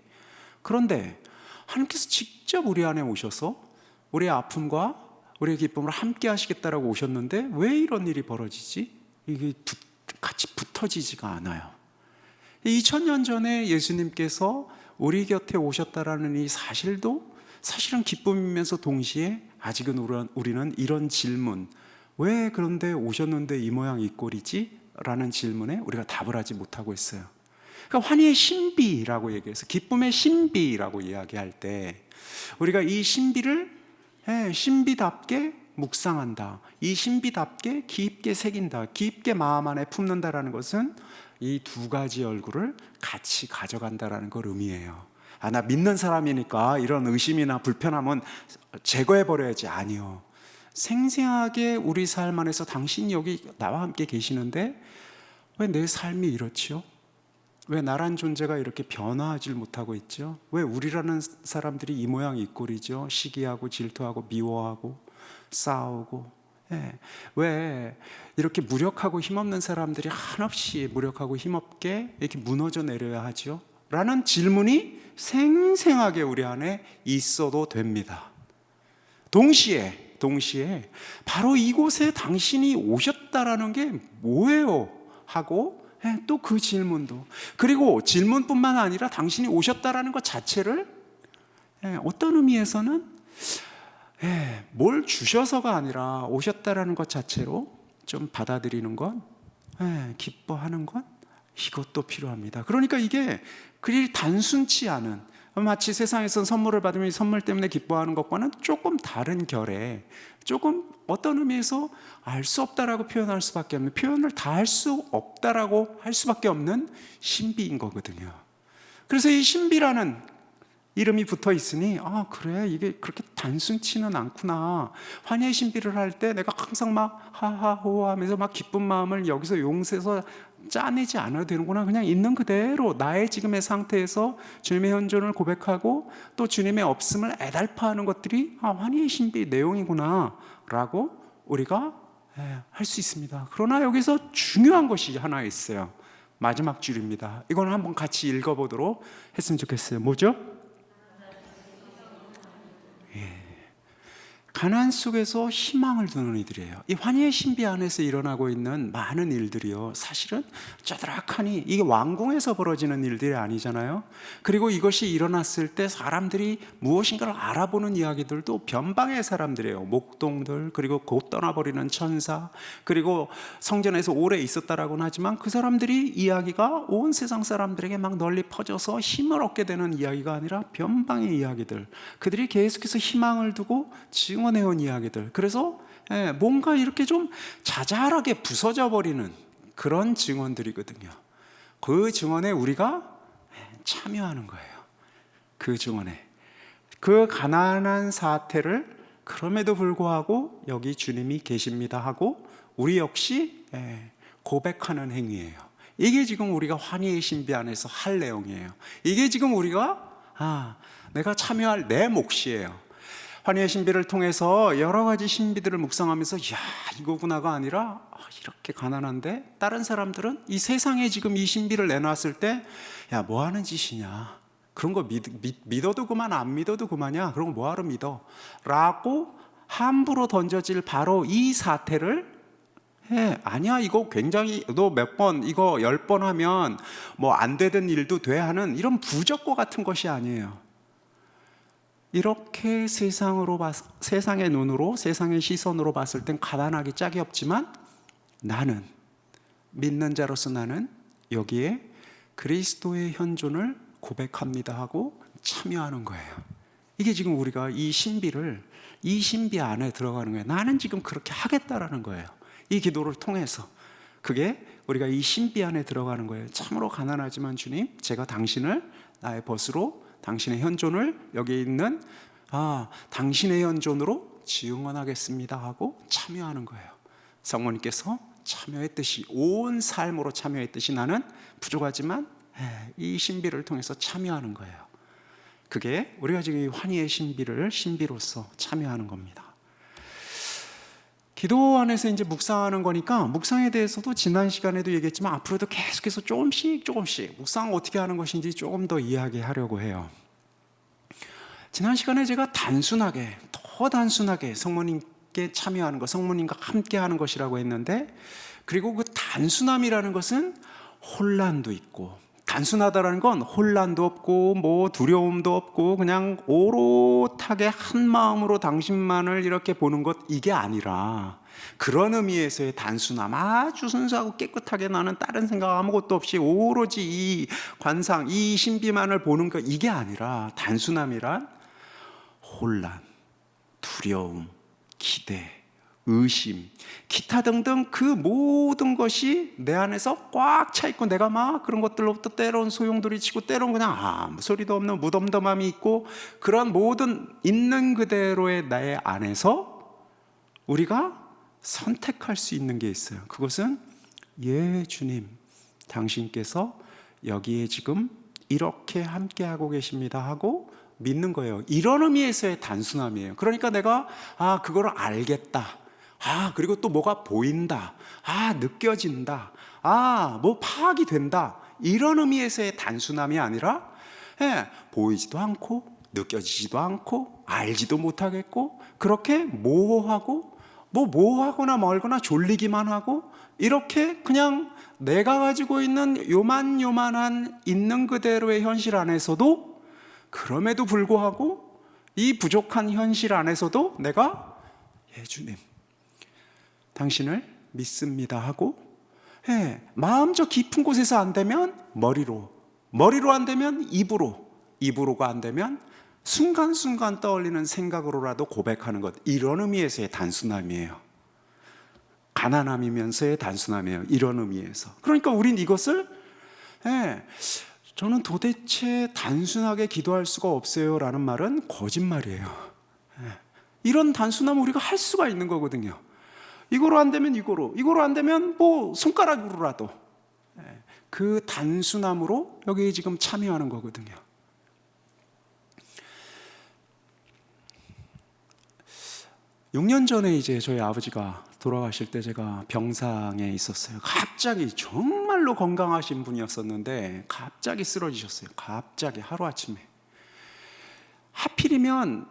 그런데 하나님께서 직접 우리 안에 오셔서 우리의 아픔과 우리의 기쁨을 함께 하시겠다라고 오셨는데 왜 이런 일이 벌어지지? 이게 같이 붙어지지가 않아요. 2000년 전에 예수님께서 우리 곁에 오셨다라는 이 사실도 사실은 기쁨이면서 동시에 아직은 우리는 이런 질문, 왜 그런데 오셨는데 이 모양 이 꼴이지? 라는 질문에 우리가 답을 하지 못하고 있어요. 그러니까 환희의 신비라고 얘기해서 기쁨의 신비라고 이야기할 때 우리가 이 신비를 신비답게 묵상한다, 이 신비답게 깊게 새긴다, 깊게 마음 안에 품는다라는 것은 이 두 가지 얼굴을 같이 가져간다라는 걸 의미해요. 나 믿는 사람이니까 이런 의심이나 불편함은 제거해버려야지. 아니요. 생생하게 우리 삶 안에서 당신이 여기 나와 함께 계시는데 왜 내 삶이 이렇지요? 왜 나란 존재가 이렇게 변화하지 못하고 있죠? 왜 우리라는 사람들이 이 모양 이 꼴이죠? 시기하고 질투하고 미워하고 싸우고, 왜 이렇게 무력하고 힘없는 사람들이 한없이 무력하고 힘없게 이렇게 무너져 내려야 하죠? 라는 질문이 생생하게 우리 안에 있어도 됩니다. 동시에 바로 이곳에 당신이 오셨다라는 게 뭐예요? 하고 또 그 질문도, 그리고 질문뿐만 아니라 당신이 오셨다라는 것 자체를 어떤 의미에서는 뭘 주셔서가 아니라 오셨다라는 것 자체로 좀 받아들이는 것, 기뻐하는 것, 이것도 필요합니다. 그러니까 이게 그리 단순치 않은, 마치 세상에서 선물을 받으면 이 선물 때문에 기뻐하는 것과는 조금 다른 결의, 조금 어떤 의미에서 알 수 없다라고 표현할 수밖에 없는, 표현을 다 할 수 없다라고 할 수밖에 없는 신비인 거거든요. 그래서 이 신비라는 이름이 붙어 있으니 그래, 이게 그렇게 단순치는 않구나. 환희의 신비를 할 때 내가 항상 막 하하호 하면서 막 기쁜 마음을 여기서 용서해서 짜내지 않아도 되는구나. 그냥 있는 그대로 나의 지금의 상태에서 주님의 현존을 고백하고 또 주님의 없음을 애달파하는 것들이 환희의 신비의 내용이구나 라고 우리가 할 수 있습니다. 그러나 여기서 중요한 것이 하나 있어요. 마지막 줄입니다. 이건 한번 같이 읽어보도록 했으면 좋겠어요. 뭐죠? 가난 속에서 희망을 두는 이들이에요. 이 환희의 신비 안에서 일어나고 있는 많은 일들이요, 사실은 짜드락하니 이게 왕궁에서 벌어지는 일들이 아니잖아요. 그리고 이것이 일어났을 때 사람들이 무엇인가를 알아보는 이야기들도 변방의 사람들이에요. 목동들, 그리고 곧 떠나버리는 천사, 그리고 성전에서 오래 있었다라고는 하지만 그 사람들이 이야기가 온 세상 사람들에게 막 널리 퍼져서 힘을 얻게 되는 이야기가 아니라 변방의 이야기들, 그들이 계속해서 희망을 두고 증언해온 이야기들. 그래서 뭔가 이렇게 좀 자잘하게 부서져 버리는 그런 증언들이거든요. 그 증언에 우리가 참여하는 거예요. 그 증언에, 그 가난한 사태를 그럼에도 불구하고 여기 주님이 계십니다 하고 우리 역시 고백하는 행위예요. 이게 지금 우리가 환희의 신비 안에서 할 내용이에요. 이게 지금 우리가 내가 참여할 내 몫이에요. 환희의 신비를 통해서 여러 가지 신비들을 묵상하면서 이거구나가 아니라 이렇게 가난한데 다른 사람들은 이 세상에 지금 이 신비를 내놨을 때 뭐 하는 짓이냐, 그런 거 믿어도 그만 안 믿어도 그만이야, 그런 거 뭐하러 믿어 라고 함부로 던져질 바로 이 사태를 아니야, 이거 굉장히 너 몇 번, 이거 10번 하면 뭐 안 되던 일도 돼 하는 이런 부적고 같은 것이 아니에요. 이렇게 세상의 눈으로, 세상의 시선으로 봤을 땐 가난하기 짝이 없지만 나는, 믿는 자로서 나는 여기에 그리스도의 현존을 고백합니다 하고 참여하는 거예요. 이게 지금 우리가 이 신비 안에 들어가는 거예요. 나는 지금 그렇게 하겠다라는 거예요. 이 기도를 통해서. 그게 우리가 이 신비 안에 들어가는 거예요. 참으로 가난하지만 주님, 제가 당신을 나의 벗으로, 당신의 현존을 여기 있는 당신의 현존으로 지응원하겠습니다 하고 참여하는 거예요. 성모님께서 참여했듯이, 온 삶으로 참여했듯이 나는 부족하지만 이 신비를 통해서 참여하는 거예요. 그게 우리가 지금 환희의 신비로서 참여하는 겁니다. 기도 안에서 이제 묵상하는 거니까, 묵상에 대해서도 지난 시간에도 얘기했지만 앞으로도 계속해서 조금씩 묵상 어떻게 하는 것인지 조금 더 이야기하려고 해요. 지난 시간에 제가 더 단순하게 성모님께 참여하는 것, 성모님과 함께 하는 것이라고 했는데, 그리고 그 단순함이라는 것은 혼란도 있고, 단순하다라는 건 혼란도 없고 뭐 두려움도 없고 그냥 오롯하게 한 마음으로 당신만을 이렇게 보는 것, 이게 아니라, 그런 의미에서의 단순함, 아주 순수하고 깨끗하게 나는 다른 생각 아무것도 없이 오로지 이 관상, 이 신비만을 보는 것, 이게 아니라 단순함이란 혼란, 두려움, 기대, 의심, 기타 등등 그 모든 것이 내 안에서 꽉 차 있고, 내가 막 그런 것들로부터 때론 소용돌이 치고, 때론 그냥 아무 소리도 없는 무덤덤함이 있고, 그런 모든 있는 그대로의 나의 안에서 우리가 선택할 수 있는 게 있어요. 그것은 주님, 당신께서 여기에 지금 이렇게 함께하고 계십니다 하고 믿는 거예요. 이런 의미에서의 단순함이에요. 그러니까 내가 그거를 알겠다, 그리고 또 뭐가 보인다, 느껴진다, 뭐 파악이 된다, 이런 의미에서의 단순함이 아니라 보이지도 않고 느껴지지도 않고 알지도 못하겠고, 그렇게 모호하거나 멀거나 졸리기만 하고, 이렇게 그냥 내가 가지고 있는 요만한 있는 그대로의 현실 안에서도, 그럼에도 불구하고 이 부족한 현실 안에서도 내가 주님, 당신을 믿습니다 하고, 마음 저 깊은 곳에서 안 되면 머리로 안 되면 입으로가 안 되면 순간순간 떠올리는 생각으로라도 고백하는 것, 이런 의미에서의 단순함이에요. 가난함이면서의 단순함이에요. 이런 의미에서. 그러니까 우린 이것을 저는 도대체 단순하게 기도할 수가 없어요 라는 말은 거짓말이에요. 이런 단순함을 우리가 할 수가 있는 거거든요. 이거로 안 되면 이거로 안 되면 뭐 손가락으로라도, 그 단순함으로 여기 지금 참여하는 거거든요. 육 년 전에 이제 저희 아버지가 돌아가실 때 제가 병상에 있었어요. 갑자기, 정말로 건강하신 분이었었는데 갑자기 쓰러지셨어요. 갑자기 하루아침에. 하필이면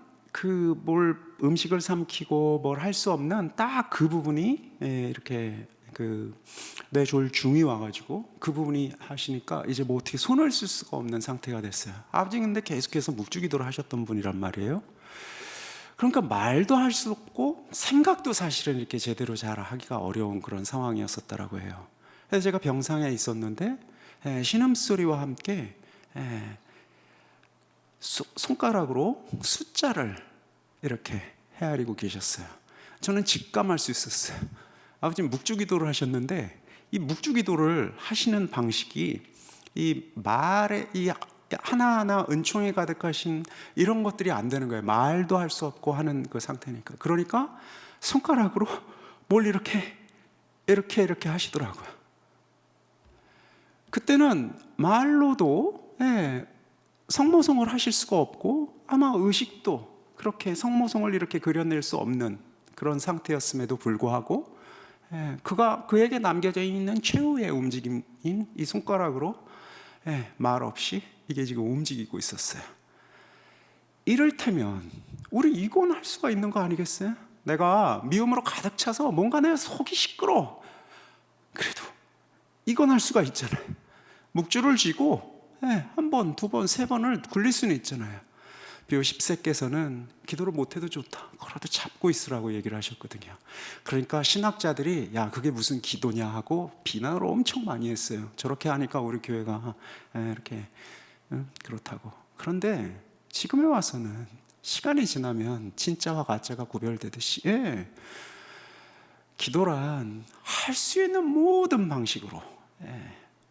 뭘 음식을 삼키고 뭘 할 수 없는 딱 그 부분이 이렇게 뇌졸 중이 와가지고 그 부분이 하시니까 이제 뭐 어떻게 손을 쓸 수가 없는 상태가 됐어요. 아버지 근데 계속해서 묵주기도를 하셨던 분이란 말이에요. 그러니까 말도 할 수 없고 생각도 사실은 이렇게 제대로 잘 하기가 어려운 그런 상황이었었다라고 해요. 그래서 제가 병상에 있었는데 신음소리와 함께 손가락으로 숫자를 이렇게 헤아리고 계셨어요. 저는 직감할 수 있었어요. 아버지는 묵주기도를 하셨는데, 이 묵주기도를 하시는 방식이 이 말에 이 하나하나 은총이 가득하신 이런 것들이 안 되는 거예요. 말도 할 수 없고 하는 그 상태니까. 그러니까 손가락으로 뭘 이렇게 하시더라고요. 그때는 말로도 성모성을 하실 수가 없고, 아마 의식도 그렇게 성모성을 이렇게 그려낼 수 없는 그런 상태였음에도 불구하고 그에게 남겨져 있는 최후의 움직임인 이 손가락으로 말 없이 이게 지금 움직이고 있었어요. 이를테면 우리 이건 할 수가 있는 거 아니겠어요? 내가 미움으로 가득 차서 뭔가 내 속이 시끄러워, 그래도 이건 할 수가 있잖아요. 묵주를 쥐고 한 번, 두 번, 세 번을 굴릴 수는 있잖아요. 비오 10세께서는 기도를 못해도 좋다, 그거라도 잡고 있으라고 얘기를 하셨거든요. 그러니까 신학자들이 야 그게 무슨 기도냐 하고 비난을 엄청 많이 했어요. 저렇게 하니까 우리 교회가 이렇게 그렇다고. 그런데 지금에 와서는 시간이 지나면 진짜와 가짜가 구별되듯이 기도란 할 수 있는 모든 방식으로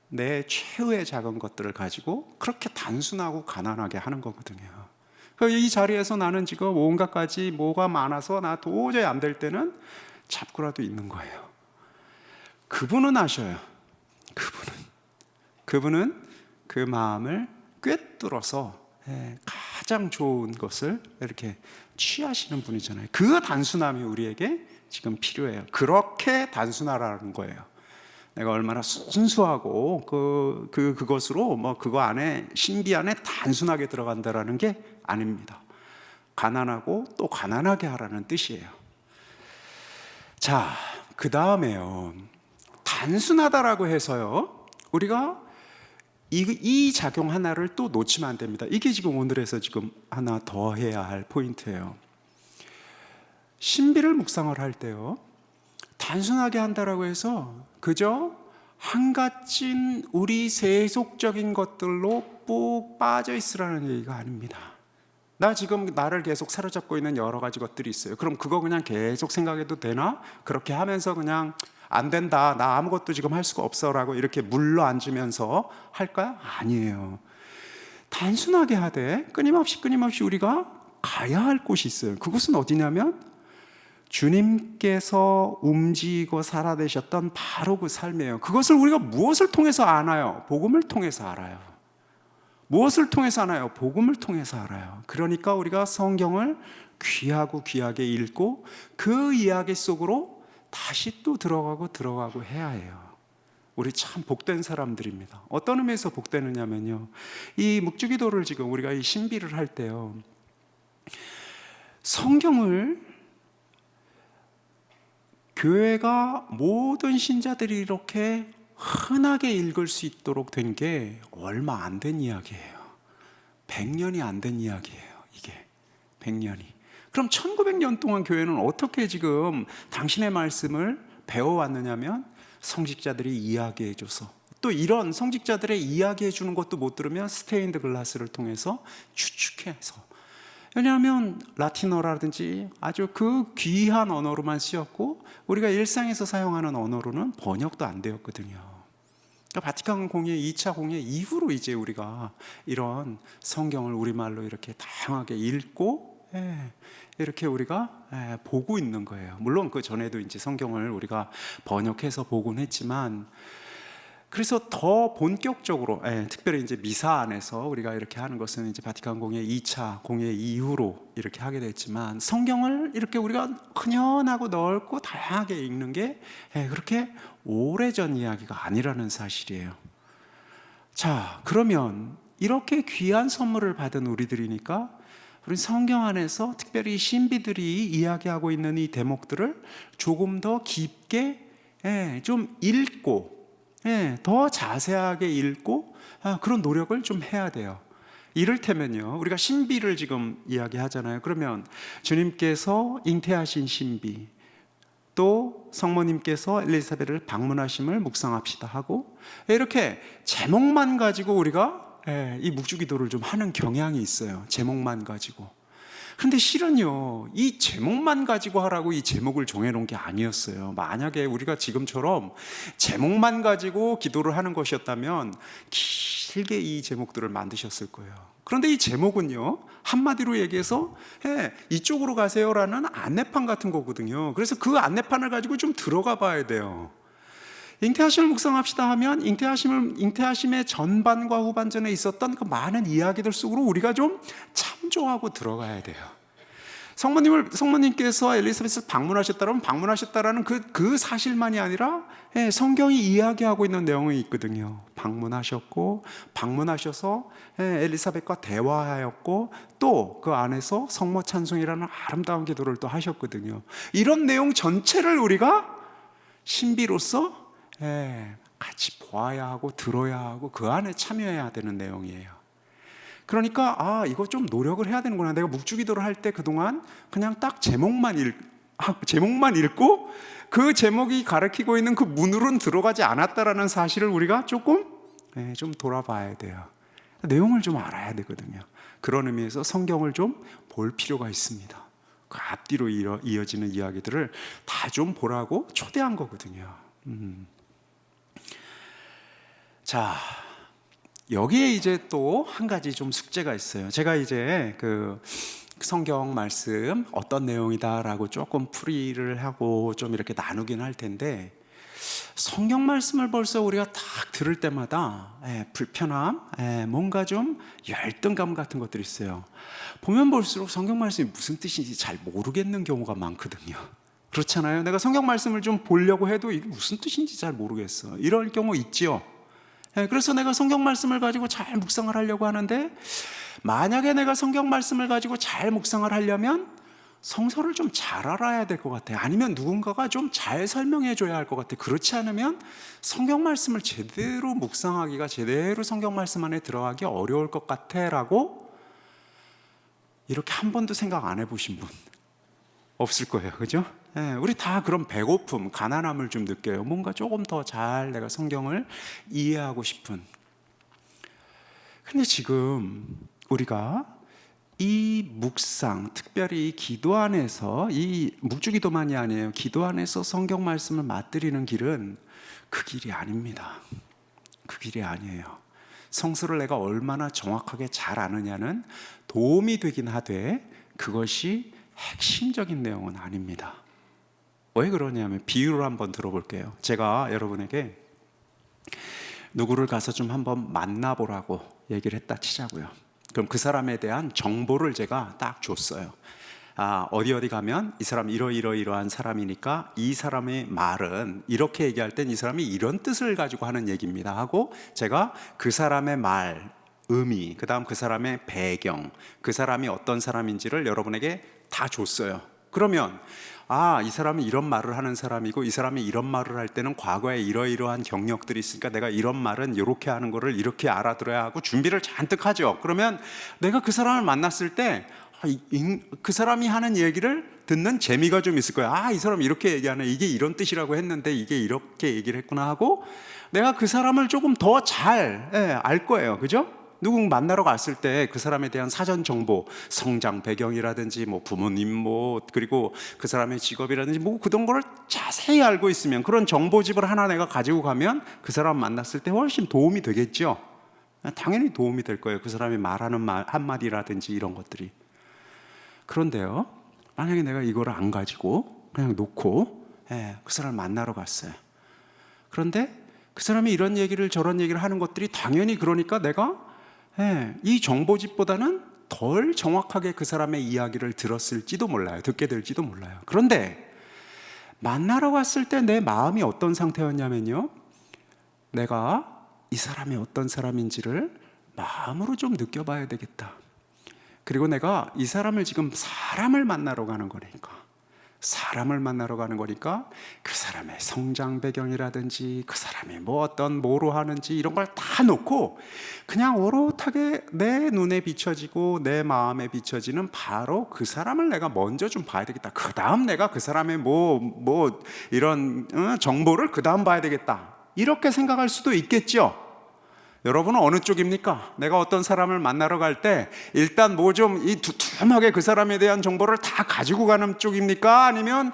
내 최후의 작은 것들을 가지고 그렇게 단순하고 가난하게 하는 거거든요. 이 자리에서 나는 지금 온갖 가지 뭐가 많아서 나 도저히 안 될 때는 잡고라도 있는 거예요. 그분은 아셔요. 그분은 그 마음을 꿰뚫어서 가장 좋은 것을 이렇게 취하시는 분이잖아요. 그 단순함이 우리에게 지금 필요해요. 그렇게 단순하라는 거예요. 내가 얼마나 순수하고 그것으로 뭐 그거 안에 신비 안에 단순하게 들어간다라는 게 아닙니다. 가난하고 또 가난하게 하라는 뜻이에요. 자, 그 다음에요. 단순하다라고 해서요. 우리가 이 작용 하나를 또 놓치면 안 됩니다. 이게 지금 오늘에서 지금 하나 더 해야 할 포인트예요. 신비를 묵상을 할 때요. 단순하게 한다라고 해서 그저 한갓진 우리 세속적인 것들로 푹 빠져 있으라는 얘기가 아닙니다. 나 지금 나를 계속 사로잡고 있는 여러 가지 것들이 있어요. 그럼 그거 그냥 계속 생각해도 되나? 그렇게 하면서 그냥 안 된다, 나 아무것도 지금 할 수가 없어 라고 이렇게 물러 앉으면서 할까요? 아니에요. 단순하게 하되 끊임없이 우리가 가야 할 곳이 있어요. 그곳은 어디냐면 주님께서 움직이고 살아내셨던 바로 그 삶이에요. 그것을 우리가 무엇을 통해서 아나요? 복음을 통해서 알아요. 무엇을 통해서 아나요? 복음을 통해서 알아요. 그러니까 우리가 성경을 귀하게 읽고 그 이야기 속으로 다시 또 들어가고 해야 해요. 우리 참 복된 사람들입니다. 어떤 의미에서 복되느냐면요, 이 묵주기도를 지금 우리가 이 신비를 할 때요, 성경을 교회가 모든 신자들이 이렇게 흔하게 읽을 수 있도록 된 게 얼마 안 된 이야기예요. 100년이 안 된 이야기예요. 이게 100년이. 그럼 1900년 동안 교회는 어떻게 지금 당신의 말씀을 배워왔느냐면 성직자들이 이야기해줘서, 또 이런 성직자들의 이야기해주는 것도 못 들으면 스테인드 글라스를 통해서 추측해서, 왜냐하면 라틴어라든지 아주 그 귀한 언어로만 쓰였고 우리가 일상에서 사용하는 언어로는 번역도 안 되었거든요. 그러니까 바티칸 공예 2차 공예 이후로 이제 우리가 이런 성경을 우리말로 이렇게 다양하게 읽고 이렇게 우리가 보고 있는 거예요. 물론 그 전에도 이제 성경을 우리가 번역해서 보곤 했지만, 그래서 더 본격적으로, 특별히 이제 미사 안에서 우리가 이렇게 하는 것은 이제 바티칸 공예 2차 공예 이후로 이렇게 하게 됐지만, 성경을 이렇게 우리가 흔연하고 넓고 다양하게 읽는 게 그렇게 오래전 이야기가 아니라는 사실이에요. 자, 그러면 이렇게 귀한 선물을 받은 우리들이니까 우리 성경 안에서 특별히 신비들이 이야기하고 있는 이 대목들을 조금 더 깊게 좀 읽고 더 자세하게 읽고 그런 노력을 좀 해야 돼요. 이를테면요, 우리가 신비를 지금 이야기하잖아요. 그러면 주님께서 잉태하신 신비, 또 성모님께서 엘리사벳을 방문하심을 묵상합시다 하고, 이렇게 제목만 가지고 우리가 이 묵주기도를 좀 하는 경향이 있어요. 제목만 가지고. 그런데 실은요, 이 제목만 가지고 하라고 이 제목을 정해놓은 게 아니었어요. 만약에 우리가 지금처럼 제목만 가지고 기도를 하는 것이었다면 길게 이 제목들을 만드셨을 거예요. 그런데 이 제목은요, 한마디로 얘기해서 이쪽으로 가세요라는 안내판 같은 거거든요. 그래서 그 안내판을 가지고 좀 들어가 봐야 돼요. 잉태하심을 묵상합시다 하면 잉태하심의 전반과 후반전에 있었던 그 많은 이야기들 속으로 우리가 좀 참조하고 들어가야 돼요. 성모님께서 엘리사벳을 방문하셨다라는 그 사실만이 아니라 성경이 이야기하고 있는 내용이 있거든요. 방문하셔서 엘리사벳과 대화하였고, 또 그 안에서 성모 찬송이라는 아름다운 기도를 또 하셨거든요. 이런 내용 전체를 우리가 신비로서 같이 보아야 하고 들어야 하고 그 안에 참여해야 되는 내용이에요. 그러니까 이거 좀 노력을 해야 되는구나. 내가 묵주기도를 할 때 그동안 그냥 딱 제목만 읽고 그 제목이 가리키고 있는 그 문으로는 들어가지 않았다라는 사실을 우리가 조금 좀 돌아봐야 돼요. 내용을 좀 알아야 되거든요. 그런 의미에서 성경을 좀 볼 필요가 있습니다. 그 앞뒤로 이어지는 이야기들을 다 좀 보라고 초대한 거거든요. 자, 여기에 이제 또 한 가지 좀 숙제가 있어요. 제가 이제 그 성경 말씀 어떤 내용이다라고 조금 풀이를 하고 좀 이렇게 나누긴 할 텐데, 성경 말씀을 벌써 우리가 딱 들을 때마다 불편함, 뭔가 좀 열등감 같은 것들이 있어요. 보면 볼수록 성경 말씀이 무슨 뜻인지 잘 모르겠는 경우가 많거든요. 그렇잖아요. 내가 성경 말씀을 좀 보려고 해도 이게 무슨 뜻인지 잘 모르겠어. 이럴 경우 있지요. 그래서 내가 성경 말씀을 가지고 잘 묵상을 하려고 하는데, 만약에 내가 성경 말씀을 가지고 잘 묵상을 하려면 성서를 좀 잘 알아야 될 것 같아요. 아니면 누군가가 좀 잘 설명해 줘야 할 것 같아요. 그렇지 않으면 성경 말씀을 제대로 묵상하기가, 제대로 성경 말씀 안에 들어가기 어려울 것 같아 라고 이렇게 한 번도 생각 안 해보신 분 없을 거예요. 그죠? 우리 다 그런 배고픔, 가난함을 좀 느껴요. 뭔가 조금 더 잘 내가 성경을 이해하고 싶은. 근데 지금 우리가 이 묵상, 특별히 기도 안에서, 이 묵주기도만이 아니에요. 기도 안에서 성경 말씀을 맛들이는 길은 그 길이 아닙니다. 그 길이 아니에요. 성서를 내가 얼마나 정확하게 잘 아느냐는 도움이 되긴 하되 그것이 핵심적인 내용은 아닙니다. 왜 그러냐면 비유를 한번 들어볼게요. 제가 여러분에게 누구를 가서 좀 한번 만나보라고 얘기를 했다 치자고요. 그럼 그 사람에 대한 정보를 제가 딱 줬어요. 어디 가면 이 사람 이러한 사람이니까 이 사람의 말은 이렇게 얘기할 땐 이 사람이 이런 뜻을 가지고 하는 얘기입니다 하고, 제가 그 사람의 말, 의미, 그 다음 그 사람의 배경, 그 사람이 어떤 사람인지를 여러분에게 다 줬어요. 그러면 이 사람은 이런 말을 하는 사람이고, 이 사람이 이런 말을 할 때는 과거에 이러이러한 경력들이 있으니까 내가 이런 말은 이렇게 하는 거를 이렇게 알아들어야 하고 준비를 잔뜩 하죠. 그러면 내가 그 사람을 만났을 때 그 사람이 하는 얘기를 듣는 재미가 좀 있을 거야. 이 사람 이렇게 얘기하네, 이게 이런 뜻이라고 했는데 이게 이렇게 얘기를 했구나 하고, 내가 그 사람을 조금 더 잘 알 거예요. 그죠? 누구 만나러 갔을 때 그 사람에 대한 사전 정보, 성장 배경이라든지 부모님 그리고 그 사람의 직업이라든지 그런 거를 자세히 알고 있으면, 그런 정보집을 하나 내가 가지고 가면 그 사람 만났을 때 훨씬 도움이 되겠죠. 당연히 도움이 될 거예요. 그 사람이 말하는 말 한마디라든지 이런 것들이. 그런데요, 만약에 내가 이거를 안 가지고 그냥 놓고 그 사람을 만나러 갔어요. 그런데 그 사람이 이런 얘기를 저런 얘기를 하는 것들이 당연히, 그러니까 내가 이 정보집보다는 덜 정확하게 그 사람의 이야기를 들었을지도 몰라요. 듣게 될지도 몰라요. 그런데 만나러 갔을 때 내 마음이 어떤 상태였냐면요, 내가 이 사람이 어떤 사람인지를 마음으로 좀 느껴봐야 되겠다. 그리고 내가 이 사람을 지금 사람을 만나러 가는 거니까 그 사람의 성장 배경이라든지 그 사람이 뭐로 하는지 이런 걸 다 놓고 그냥 오롯하게 내 눈에 비춰지고 내 마음에 비춰지는 바로 그 사람을 내가 먼저 좀 봐야 되겠다. 그 다음 내가 그 사람의 이런 정보를 그 다음 봐야 되겠다. 이렇게 생각할 수도 있겠죠. 여러분은 어느 쪽입니까? 내가 어떤 사람을 만나러 갈 때 일단 이 두툼하게 그 사람에 대한 정보를 다 가지고 가는 쪽입니까? 아니면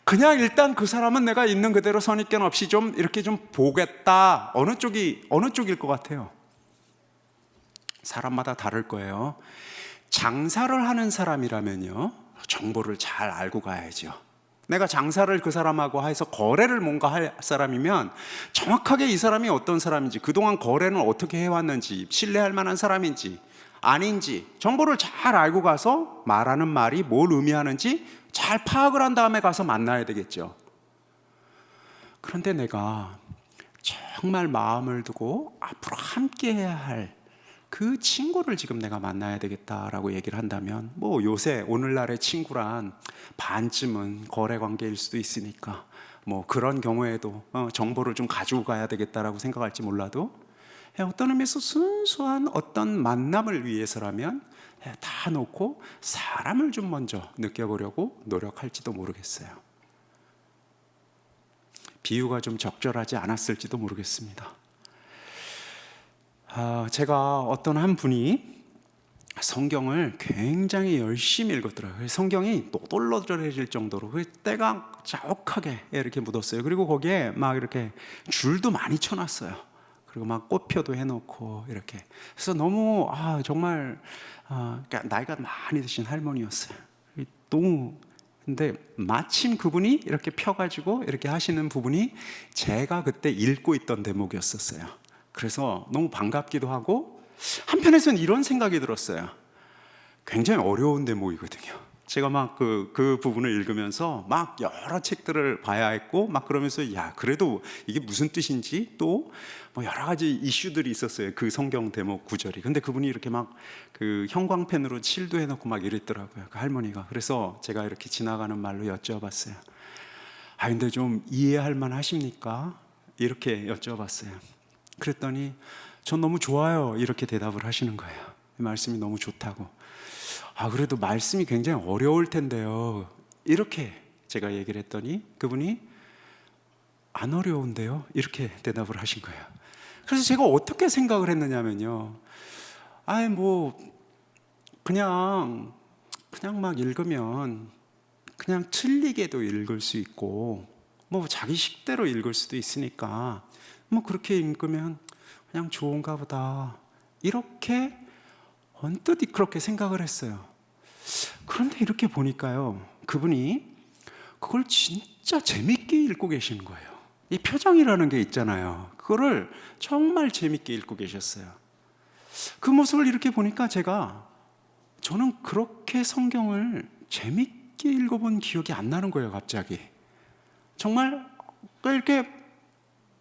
그냥 일단 그 사람은 내가 있는 그대로 선입견 없이 좀 이렇게 좀 보겠다. 어느 쪽일 것 같아요? 사람마다 다를 거예요. 장사를 하는 사람이라면요, 정보를 잘 알고 가야죠. 내가 장사를 그 사람하고 해서 거래를 뭔가 할 사람이면 정확하게 이 사람이 어떤 사람인지, 그동안 거래는 어떻게 해왔는지, 신뢰할 만한 사람인지 아닌지 정보를 잘 알고 가서 말하는 말이 뭘 의미하는지 잘 파악을 한 다음에 가서 만나야 되겠죠. 그런데 내가 정말 마음을 두고 앞으로 함께 해야 할 그 친구를 지금 내가 만나야 되겠다라고 얘기를 한다면, 요새 오늘날의 친구란 반쯤은 거래 관계일 수도 있으니까 뭐 그런 경우에도 정보를 좀 가지고 가야 되겠다라고 생각할지 몰라도 어떤 의미에서 순수한 어떤 만남을 위해서라면 다 놓고 사람을 좀 먼저 느껴보려고 노력할지도 모르겠어요. 비유가 좀 적절하지 않았을지도 모르겠습니다. 제가 어떤 한 분이 성경을 굉장히 열심히 읽었더라고요. 성경이 또돌러져질 정도로 때가 자욱하게 이렇게 묻었어요. 그리고 거기에 막 이렇게 줄도 많이 쳐놨어요. 그리고 막 꽃표도 해놓고 이렇게. 그래서 너무 정말 그러니까 나이가 많이 드신 할머니였어요. 너무 근데 마침 그분이 이렇게 펴가지고 이렇게 하시는 부분이 제가 그때 읽고 있던 대목이었었어요. 그래서 너무 반갑기도 하고 한편에서는 이런 생각이 들었어요. 굉장히 어려운 대목이거든요. 제가 막 그 부분을 읽으면서 막 여러 책들을 봐야 했고 막 그러면서 야 그래도 이게 무슨 뜻인지 또 뭐 여러 가지 이슈들이 있었어요. 그 성경 대목 구절이. 근데 그분이 이렇게 막 그 형광펜으로 칠도 해놓고 막 이랬더라고요. 그 할머니가. 그래서 제가 이렇게 지나가는 말로 여쭤봤어요. 근데 좀 이해할 만 하십니까? 이렇게 여쭤봤어요. 그랬더니 전 너무 좋아요. 이렇게 대답을 하시는 거예요. 이 말씀이 너무 좋다고. 그래도 말씀이 굉장히 어려울 텐데요. 이렇게 제가 얘기를 했더니 그분이 안 어려운데요. 이렇게 대답을 하신 거예요. 그래서 제가 어떻게 생각을 했느냐면요. 뭐 그냥 막 읽으면 그냥 틀리게도 읽을 수 있고 뭐 자기 식대로 읽을 수도 있으니까 뭐 그렇게 읽으면 그냥 좋은가 보다. 이렇게 언뜻 그렇게 생각을 했어요. 그런데 이렇게 보니까요, 그분이 그걸 진짜 재밌게 읽고 계시는 거예요. 이 표정이라는 게 있잖아요. 그거를 정말 재밌게 읽고 계셨어요. 그 모습을 이렇게 보니까 저는 그렇게 성경을 재밌게 읽어본 기억이 안 나는 거예요, 갑자기. 정말 이렇게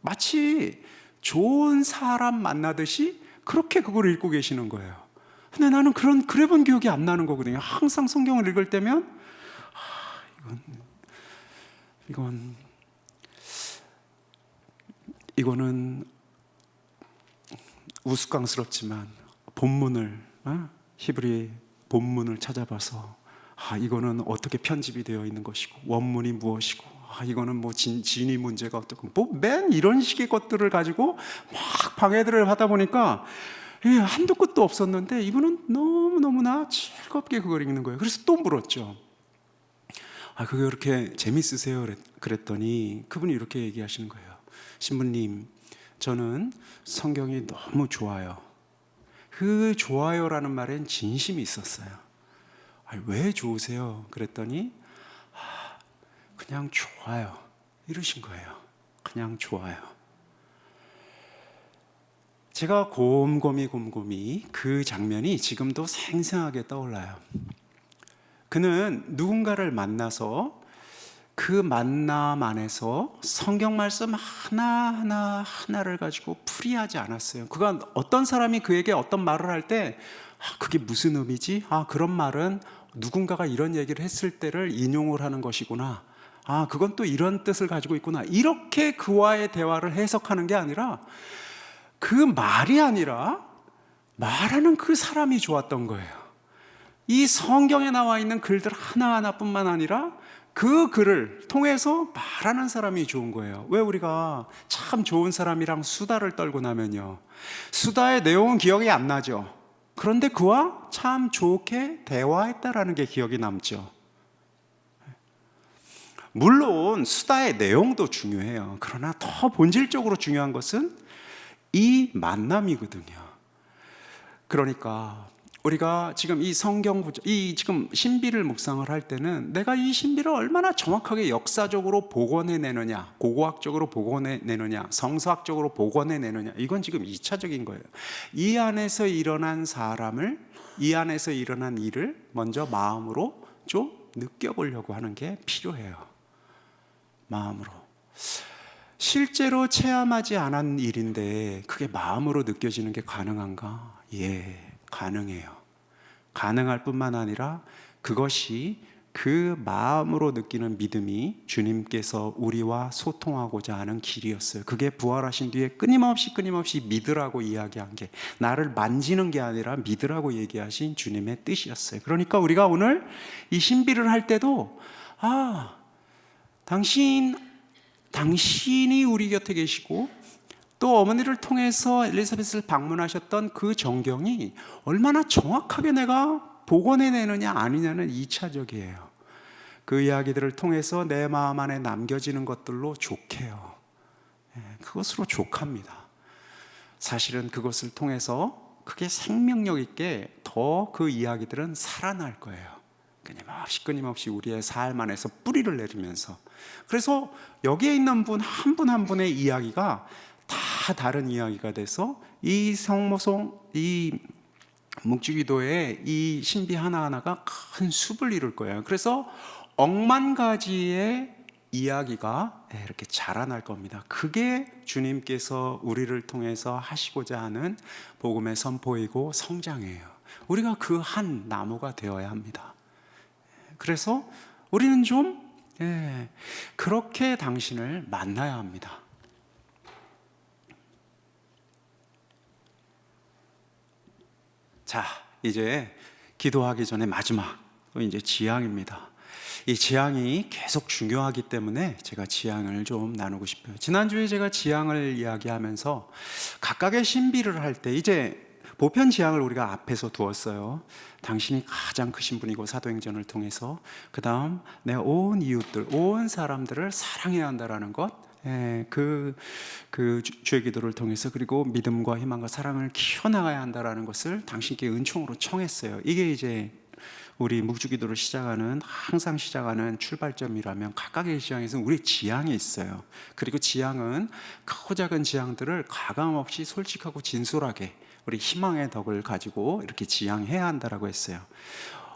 마치 좋은 사람 만나듯이 그렇게 그걸 읽고 계시는 거예요. 근데 나는 그래 본 기억이 안 나는 거거든요. 항상 성경을 읽을 때면 이거는 우스꽝스럽지만 본문을 히브리 본문을 찾아봐서 이거는 어떻게 편집이 되어 있는 것이고 원문이 무엇이고 이거는 뭐 진위 문제가 어떻고 맨 이런 식의 것들을 가지고 막 방해들을 하다 보니까 한도 끝도 없었는데 이분은 너무나 즐겁게 그걸 읽는 거예요. 그래서 또 물었죠. 그게 그렇게 재밌으세요? 그랬더니 그분이 이렇게 얘기하시는 거예요. 신부님, 저는 성경이 너무 좋아요. 그 좋아요라는 말엔 진심이 있었어요. 왜 좋으세요? 그랬더니 그냥 좋아요. 이러신 거예요. 그냥 좋아요. 제가 곰곰이 그 장면이 지금도 생생하게 떠올라요. 그는 누군가를 만나서 그 만남 안에서 성경 말씀 하나를 가지고 풀이하지 않았어요. 그가 어떤 사람이 그에게 어떤 말을 할 때 그게 무슨 의미지? 그런 말은 누군가가 이런 얘기를 했을 때를 인용을 하는 것이구나. 그건 또 이런 뜻을 가지고 있구나. 이렇게 그와의 대화를 해석하는 게 아니라 그 말이 아니라 말하는 그 사람이 좋았던 거예요. 이 성경에 나와 있는 글들 하나하나뿐만 아니라 그 글을 통해서 말하는 사람이 좋은 거예요. 왜 우리가 참 좋은 사람이랑 수다를 떨고 나면요, 수다의 내용은 기억이 안 나죠. 그런데 그와 참 좋게 대화했다라는 게 기억이 남죠. 물론 수다의 내용도 중요해요. 그러나 더 본질적으로 중요한 것은 이 만남이거든요. 그러니까 우리가 지금 이 성경 구절, 지금 신비를 묵상을 할 때는 내가 이 신비를 얼마나 정확하게 역사적으로 복원해내느냐, 고고학적으로 복원해내느냐, 성서학적으로 복원해내느냐, 이건 지금 2차적인 거예요. 이 안에서 일어난 사람을, 이 안에서 일어난 일을 먼저 마음으로 좀 느껴보려고 하는 게 필요해요. 마음으로. 실제로 체험하지 않은 일인데 그게 마음으로 느껴지는 게 가능한가? 예, 가능해요. 가능할 뿐만 아니라 그것이 그 마음으로 느끼는 믿음이 주님께서 우리와 소통하고자 하는 길이었어요. 그게 부활하신 뒤에 끊임없이 믿으라고 이야기한 게, 나를 만지는 게 아니라 믿으라고 얘기하신 주님의 뜻이었어요. 그러니까 우리가 오늘 이 신비를 할 때도 당신이 우리 곁에 계시고, 또 어머니를 통해서 엘리사벳을 방문하셨던 그 정경이 얼마나 정확하게 내가 복원해내느냐 아니냐는 2차적이에요. 그 이야기들을 통해서 내 마음 안에 남겨지는 것들로 족해요. 그것으로 족합니다. 사실은 그것을 통해서 그게 생명력 있게 더 그 이야기들은 살아날 거예요. 끊임없이 우리의 삶 안에서 뿌리를 내리면서. 그래서 여기에 있는 분 한 분 한 분의 이야기가 다 다른 이야기가 돼서 이 성모송, 이 묵주기도의 이 신비 하나하나가 큰 숲을 이룰 거예요. 그래서 억만 가지의 이야기가 이렇게 자라날 겁니다. 그게 주님께서 우리를 통해서 하시고자 하는 복음의 선포이고 성장이에요. 우리가 그 한 나무가 되어야 합니다. 그래서 우리는 좀 그렇게 당신을 만나야 합니다. 자, 이제 기도하기 전에 마지막 이제 지향입니다. 이 지향이 계속 중요하기 때문에 제가 지향을 좀 나누고 싶어요. 지난주에 제가 지향을 이야기하면서 각각의 신비를 할 때 이제 보편 지향을 우리가 앞에서 두었어요. 당신이 가장 크신 분이고 사도행전을 통해서, 그 다음 내 온 이웃들, 온 사람들을 사랑해야 한다라는 것, 주의 기도를 통해서, 그리고 믿음과 희망과 사랑을 키워나가야 한다라는 것을 당신께 은총으로 청했어요. 이게 이제 우리 묵주기도를 항상 시작하는 출발점이라면, 각각의 지향에서는 우리 지향이 있어요. 그리고 지향은 크고 작은 지향들을 가감없이 솔직하고 진솔하게 우리 희망의 덕을 가지고 이렇게 지향해야 한다라고 했어요.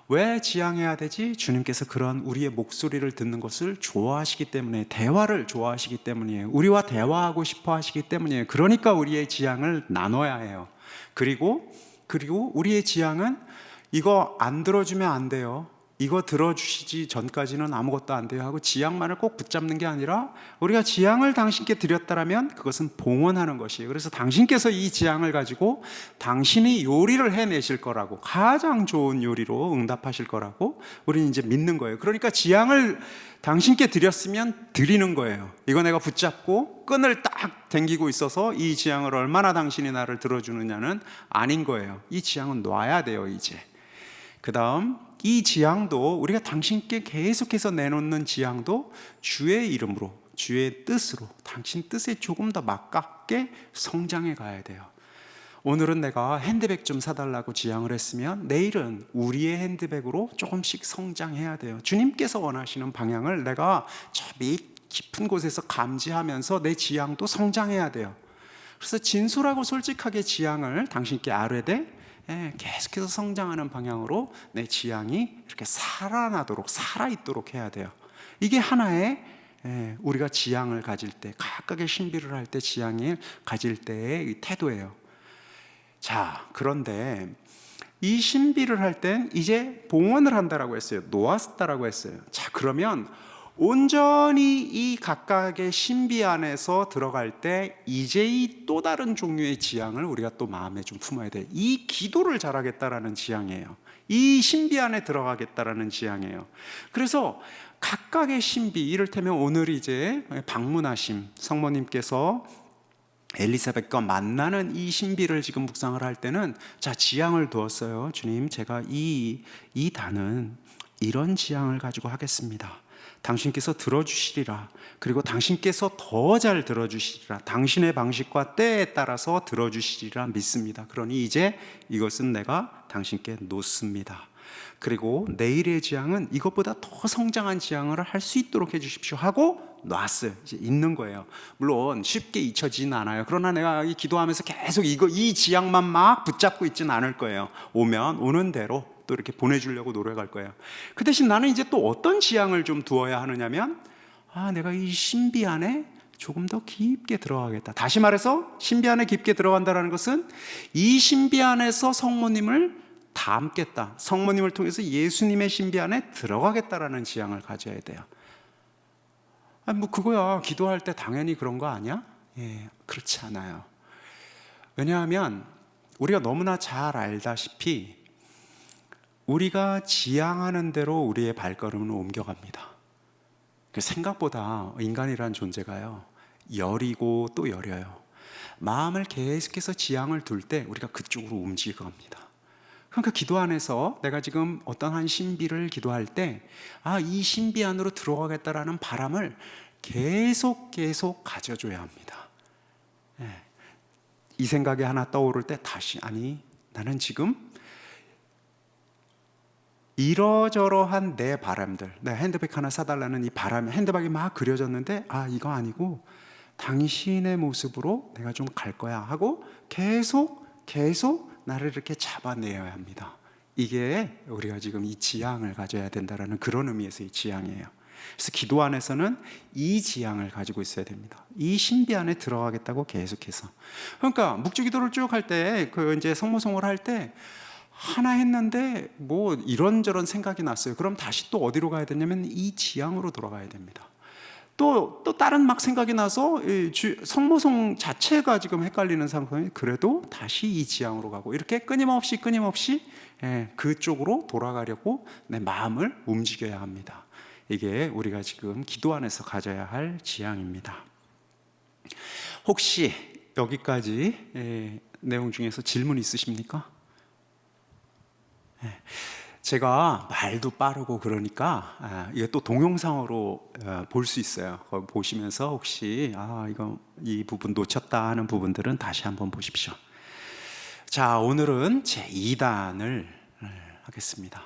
왜 지향해야 되지? 주님께서 그런 우리의 목소리를 듣는 것을 좋아하시기 때문에, 대화를 좋아하시기 때문이에요. 우리와 대화하고 싶어 하시기 때문이에요. 그러니까 우리의 지향을 나눠야 해요. 그리고 우리의 지향은 이거 안 들어주면 안 돼요, 이거 들어주시지 전까지는 아무것도 안 돼요 하고 지향만을 꼭 붙잡는 게 아니라, 우리가 지향을 당신께 드렸다라면 그것은 봉헌하는 것이에요. 그래서 당신께서 이 지향을 가지고 당신이 요리를 해내실 거라고, 가장 좋은 요리로 응답하실 거라고 우리는 이제 믿는 거예요. 그러니까 지향을 당신께 드렸으면 드리는 거예요. 이거 내가 붙잡고 끈을 딱 당기고 있어서 이 지향을 얼마나 당신이 나를 들어주느냐는 아닌 거예요. 이 지향은 놔야 돼요. 이제 그 다음 이 지향도, 우리가 당신께 계속해서 내놓는 지향도 주의 이름으로, 주의 뜻으로, 당신 뜻에 조금 더 맞게 성장해 가야 돼요. 오늘은 내가 핸드백 좀 사달라고 지향을 했으면 내일은 우리의 핸드백으로 조금씩 성장해야 돼요. 주님께서 원하시는 방향을 내가 저 깊은 곳에서 감지하면서 내 지향도 성장해야 돼요. 그래서 진솔하고 솔직하게 지향을 당신께 아뢰되 계속해서 성장하는 방향으로 내 지향이 이렇게 살아있도록 해야 돼요. 이게 하나의 우리가 지향을 가질 때, 각각의 신비를 할 때 지향을 가질 때의 태도예요. 자, 그런데 이 신비를 할 땐 이제 봉헌을 한다라고 했어요. 놓았다라고 했어요. 자, 그러면 온전히 이 각각의 신비 안에서 들어갈 때 이제 이 또 다른 종류의 지향을 우리가 또 마음에 좀 품어야 돼. 이 기도를 잘하겠다라는 지향이에요. 이 신비 안에 들어가겠다라는 지향이에요. 그래서 각각의 신비, 이를테면 오늘 이제 방문하심, 성모님께서 엘리사벳과 만나는 이 신비를 지금 묵상을 할 때는, 자, 지향을 두었어요. 주님, 제가 이 단은 이런 지향을 가지고 하겠습니다. 당신께서 들어주시리라. 그리고 당신께서 더 잘 들어주시리라. 당신의 방식과 때에 따라서 들어주시리라 믿습니다. 그러니 이제 이것은 내가 당신께 놓습니다. 그리고 내일의 지향은 이것보다 더 성장한 지향을 할 수 있도록 해주십시오 하고 놨어요. 이제 있는 거예요. 물론 쉽게 잊혀지진 않아요. 그러나 내가 기도하면서 계속 이 지향만 막 붙잡고 있지는 않을 거예요. 오는 대로 또 이렇게 보내주려고 노력할 거예요. 그 대신 나는 이제 또 어떤 지향을 좀 두어야 하느냐면, 내가 이 신비 안에 조금 더 깊게 들어가겠다. 다시 말해서 신비 안에 깊게 들어간다는 것은 이 신비 안에서 성모님을 담겠다. 성모님을 통해서 예수님의 신비 안에 들어가겠다라는 지향을 가져야 돼요. 뭐 그거야 기도할 때 당연히 그런 거 아니야? 그렇지 않아요. 왜냐하면 우리가 너무나 잘 알다시피 우리가 지향하는 대로 우리의 발걸음은 옮겨갑니다. 생각보다 인간이란 존재가요, 여리고 또 여려요. 마음을 계속해서 지향을 둘 때 우리가 그쪽으로 움직여갑니다. 그러니까 기도 안에서 내가 지금 어떤 한 신비를 기도할 때, 이 신비 안으로 들어가겠다라는 바람을 계속 가져줘야 합니다. 이 생각이 하나 떠오를 때 다시, 나는 지금 이러저러한 내 바람들, 내 핸드백 하나 사달라는 이 바람, 핸드백이 막 그려졌는데 이거 아니고 당신의 모습으로 내가 좀 갈 거야 하고 계속 나를 이렇게 잡아내야 합니다. 이게 우리가 지금 이 지향을 가져야 된다는 그런 의미에서 이 지향이에요. 그래서 기도 안에서는 이 지향을 가지고 있어야 됩니다. 이 신비 안에 들어가겠다고 계속해서. 그러니까 묵주기도를 쭉 할 때, 이제 성모송을 할 때 하나 했는데 뭐 이런저런 생각이 났어요. 그럼 다시 또 어디로 가야 되냐면 이 지향으로 돌아가야 됩니다. 또 다른 막 생각이 나서 성모송 자체가 지금 헷갈리는 상황이, 그래도 다시 이 지향으로 가고, 이렇게 끊임없이 그쪽으로 돌아가려고 내 마음을 움직여야 합니다. 이게 우리가 지금 기도 안에서 가져야 할 지향입니다. 혹시 여기까지 내용 중에서 질문 있으십니까? 제가 말도 빠르고 그러니까 이게 또 동영상으로 볼 수 있어요. 보시면서 혹시 이 부분 놓쳤다 하는 부분들은 다시 한번 보십시오. 자, 오늘은 제 2단을 하겠습니다.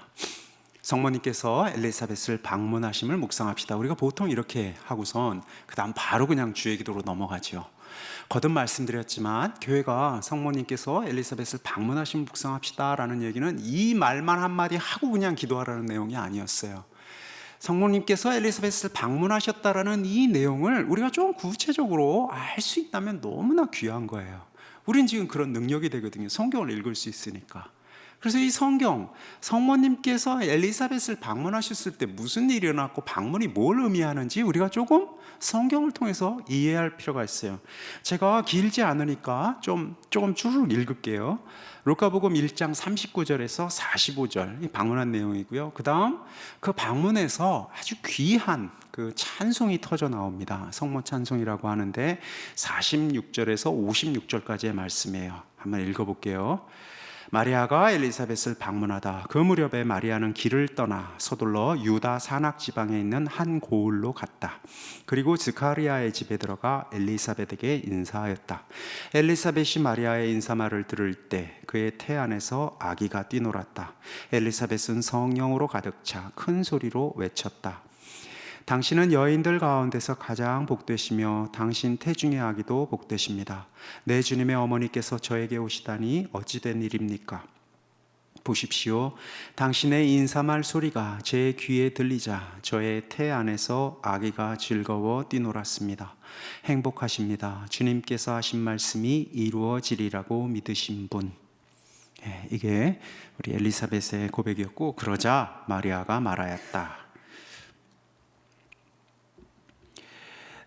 성모님께서 엘리사벳을 방문하심을 묵상합시다. 우리가 보통 이렇게 하고선 그 다음 바로 그냥 주의 기도로 넘어가죠. 거듭 말씀드렸지만 교회가 성모님께서 엘리사벳을 방문하시면 묵상합시다 라는 얘기는 이 말만 한마디 하고 그냥 기도하라는 내용이 아니었어요. 성모님께서 엘리사벳을 방문하셨다라는 이 내용을 우리가 좀 구체적으로 알 수 있다면 너무나 귀한 거예요. 우린 지금 그런 능력이 되거든요. 성경을 읽을 수 있으니까. 그래서 이 성모님께서 엘리사벳을 방문하셨을 때 무슨 일이 일어났고 방문이 뭘 의미하는지 우리가 조금 성경을 통해서 이해할 필요가 있어요. 제가 길지 않으니까 조금 쭉 읽을게요. 루카복음 1장 39절에서 45절, 이 방문한 내용이고요. 그 다음 그 방문에서 아주 귀한 그 찬송이 터져 나옵니다. 성모 찬송이라고 하는데 46절에서 56절까지의 말씀이에요. 한번 읽어볼게요. 마리아가 엘리사벳을 방문하다 그 무렵에 마리아는 길을 떠나 서둘러 유다 산악 지방에 있는 한 고을로 갔다. 그리고 스가랴의 집에 들어가 엘리사벳에게 인사하였다. 엘리사벳이 마리아의 인사말을 들을 때 그의 태 안에서 아기가 뛰놀았다. 엘리사벳은 성령으로 가득 차 큰 소리로 외쳤다. 당신은 여인들 가운데서 가장 복되시며 당신 태중의 아기도 복되십니다. 내 주님의 어머니께서 저에게 오시다니 어찌 된 일입니까? 보십시오. 당신의 인사말 소리가 제 귀에 들리자 저의 태 안에서 아기가 즐거워 뛰놀았습니다. 행복하십니다. 주님께서 하신 말씀이 이루어지리라고 믿으신 분. 이게 우리 엘리사벳의 고백이었고, 그러자 마리아가 말하였다.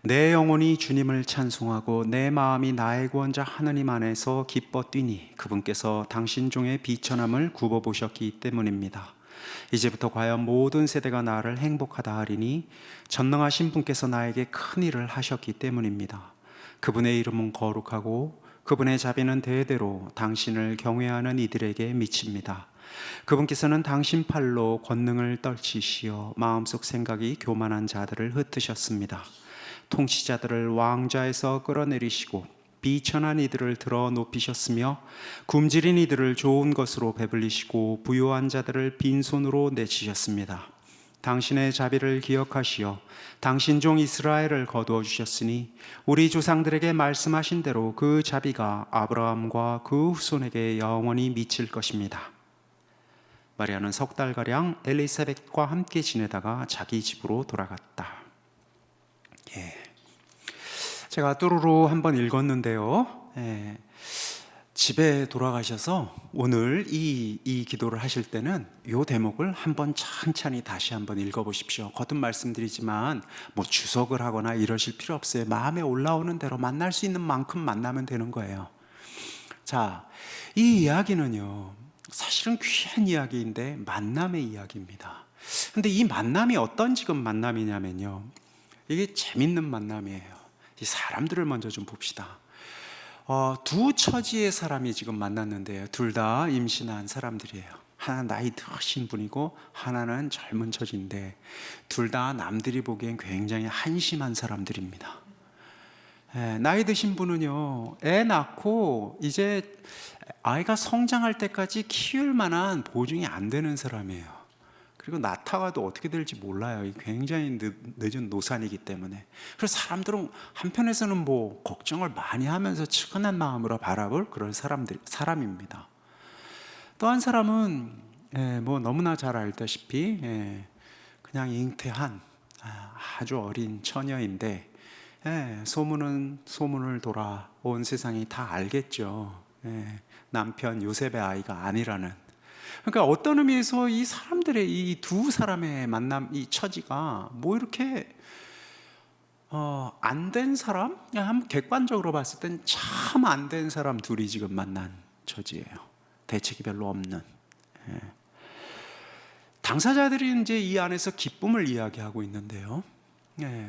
내 영혼이 주님을 찬송하고 내 마음이 나의 구원자 하느님 안에서 기뻐 뛰니 그분께서 당신 종의 비천함을 굽어보셨기 때문입니다. 이제부터 과연 모든 세대가 나를 행복하다 하리니 전능하신 분께서 나에게 큰 일을 하셨기 때문입니다. 그분의 이름은 거룩하고 그분의 자비는 대대로 당신을 경외하는 이들에게 미칩니다. 그분께서는 당신 팔로 권능을 떨치시어 마음속 생각이 교만한 자들을 흩으셨습니다. 통치자들을 왕좌에서 끌어내리시고 비천한 이들을 들어 높이셨으며 굶주린 이들을 좋은 것으로 배불리시고 부요한 자들을 빈손으로 내치셨습니다. 당신의 자비를 기억하시어 당신 종 이스라엘을 거두어 주셨으니 우리 조상들에게 말씀하신 대로 그 자비가 아브라함과 그 후손에게 영원히 미칠 것입니다. 마리아는 석 달가량 엘리사벳과 함께 지내다가 자기 집으로 돌아갔다. 제가 뚜루루 한번 읽었는데요. 집에 돌아가셔서 오늘 이 기도를 하실 때는 이 대목을 한번 천천히 다시 한번 읽어보십시오. 거듭 말씀드리지만 뭐 주석을 하거나 이러실 필요 없어요. 마음에 올라오는 대로 만날 수 있는 만큼 만나면 되는 거예요. 자, 이 이야기는요, 사실은 귀한 이야기인데 만남의 이야기입니다. 근데 이 만남이 어떤 지금 만남이냐면요, 이게 재밌는 만남이에요. 이 사람들을 먼저 좀 봅시다. 두 처지의 사람이 지금 만났는데요, 둘 다 임신한 사람들이에요. 하나 나이 드신 분이고 하나는 젊은 처지인데 둘 다 남들이 보기엔 굉장히 한심한 사람들입니다. 나이 드신 분은요, 애 낳고 이제 아이가 성장할 때까지 키울 만한 보증이 안 되는 사람이에요. 그리고 낳다가도 어떻게 될지 몰라요. 굉장히 늦은 노산이기 때문에. 그래서 사람들은 한편에서는 뭐 걱정을 많이 하면서 측은한 마음으로 바라볼 그런 사람입니다. 또 한 사람은 뭐 너무나 잘 알다시피 그냥 잉태한 아주 어린 처녀인데, 소문은 소문을 돌아 온 세상이 다 알겠죠. 남편 요셉의 아이가 아니라는. 그러니까 어떤 의미에서 이 사람들의 이 두 사람의 만남, 이 처지가 뭐 이렇게 안 된 사람? 한번 객관적으로 봤을 땐 참 안 된 사람 둘이 지금 만난 처지예요. 대책이 별로 없는. 당사자들이 이제 이 안에서 기쁨을 이야기하고 있는데요.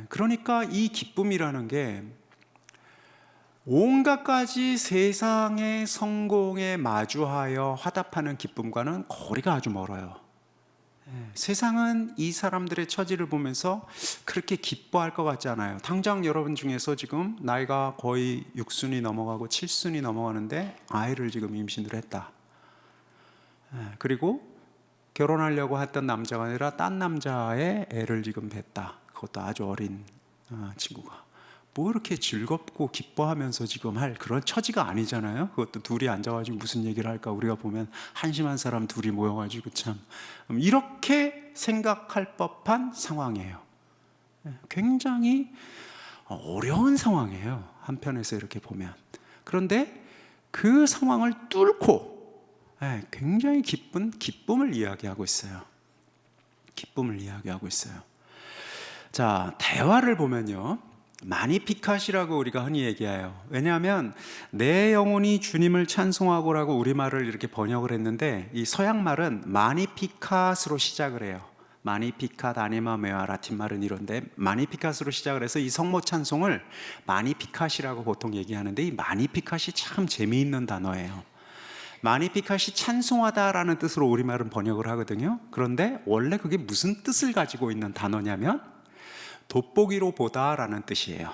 그러니까 이 기쁨이라는 게 온갖 가지 세상의 성공에 마주하여 화답하는 기쁨과는 거리가 아주 멀어요. 세상은 이 사람들의 처지를 보면서 그렇게 기뻐할 것 같지 않아요. 당장 여러분 중에서 지금 나이가 거의 6순이 넘어가고 7순이 넘어가는데 아이를 지금 임신을 했다. 그리고 결혼하려고 했던 남자가 아니라 딴 남자의 애를 지금 뱄다. 그것도 아주 어린 친구가. 뭐 이렇게 즐겁고 기뻐하면서 지금 할 그런 처지가 아니잖아요. 그것도 둘이 앉아가지고 무슨 얘기를 할까, 우리가 보면 한심한 사람 둘이 모여가지고 참 이렇게 생각할 법한 상황이에요. 굉장히 어려운 상황이에요, 한편에서 이렇게 보면. 그런데 그 상황을 뚫고 굉장히 기쁨을 이야기하고 있어요. 기쁨을 이야기하고 있어요. 자, 대화를 보면요, 마니피캇이라고 우리가 흔히 얘기해요. 왜냐하면 내 영혼이 주님을 찬송하고라고 우리말을 이렇게 번역을 했는데, 이 서양말은 마니피캇으로 시작을 해요. 마니피캇 아니마 메아 라틴말은 이런데 마니피캇으로 시작을 해서 이 성모 찬송을 마니피캇이라고 보통 얘기하는데, 이 마니피캇이 참 재미있는 단어예요. 마니피캇이 찬송하다라는 뜻으로 우리말은 번역을 하거든요. 그런데 원래 그게 무슨 뜻을 가지고 있는 단어냐면 돋보기로 보다라는 뜻이에요.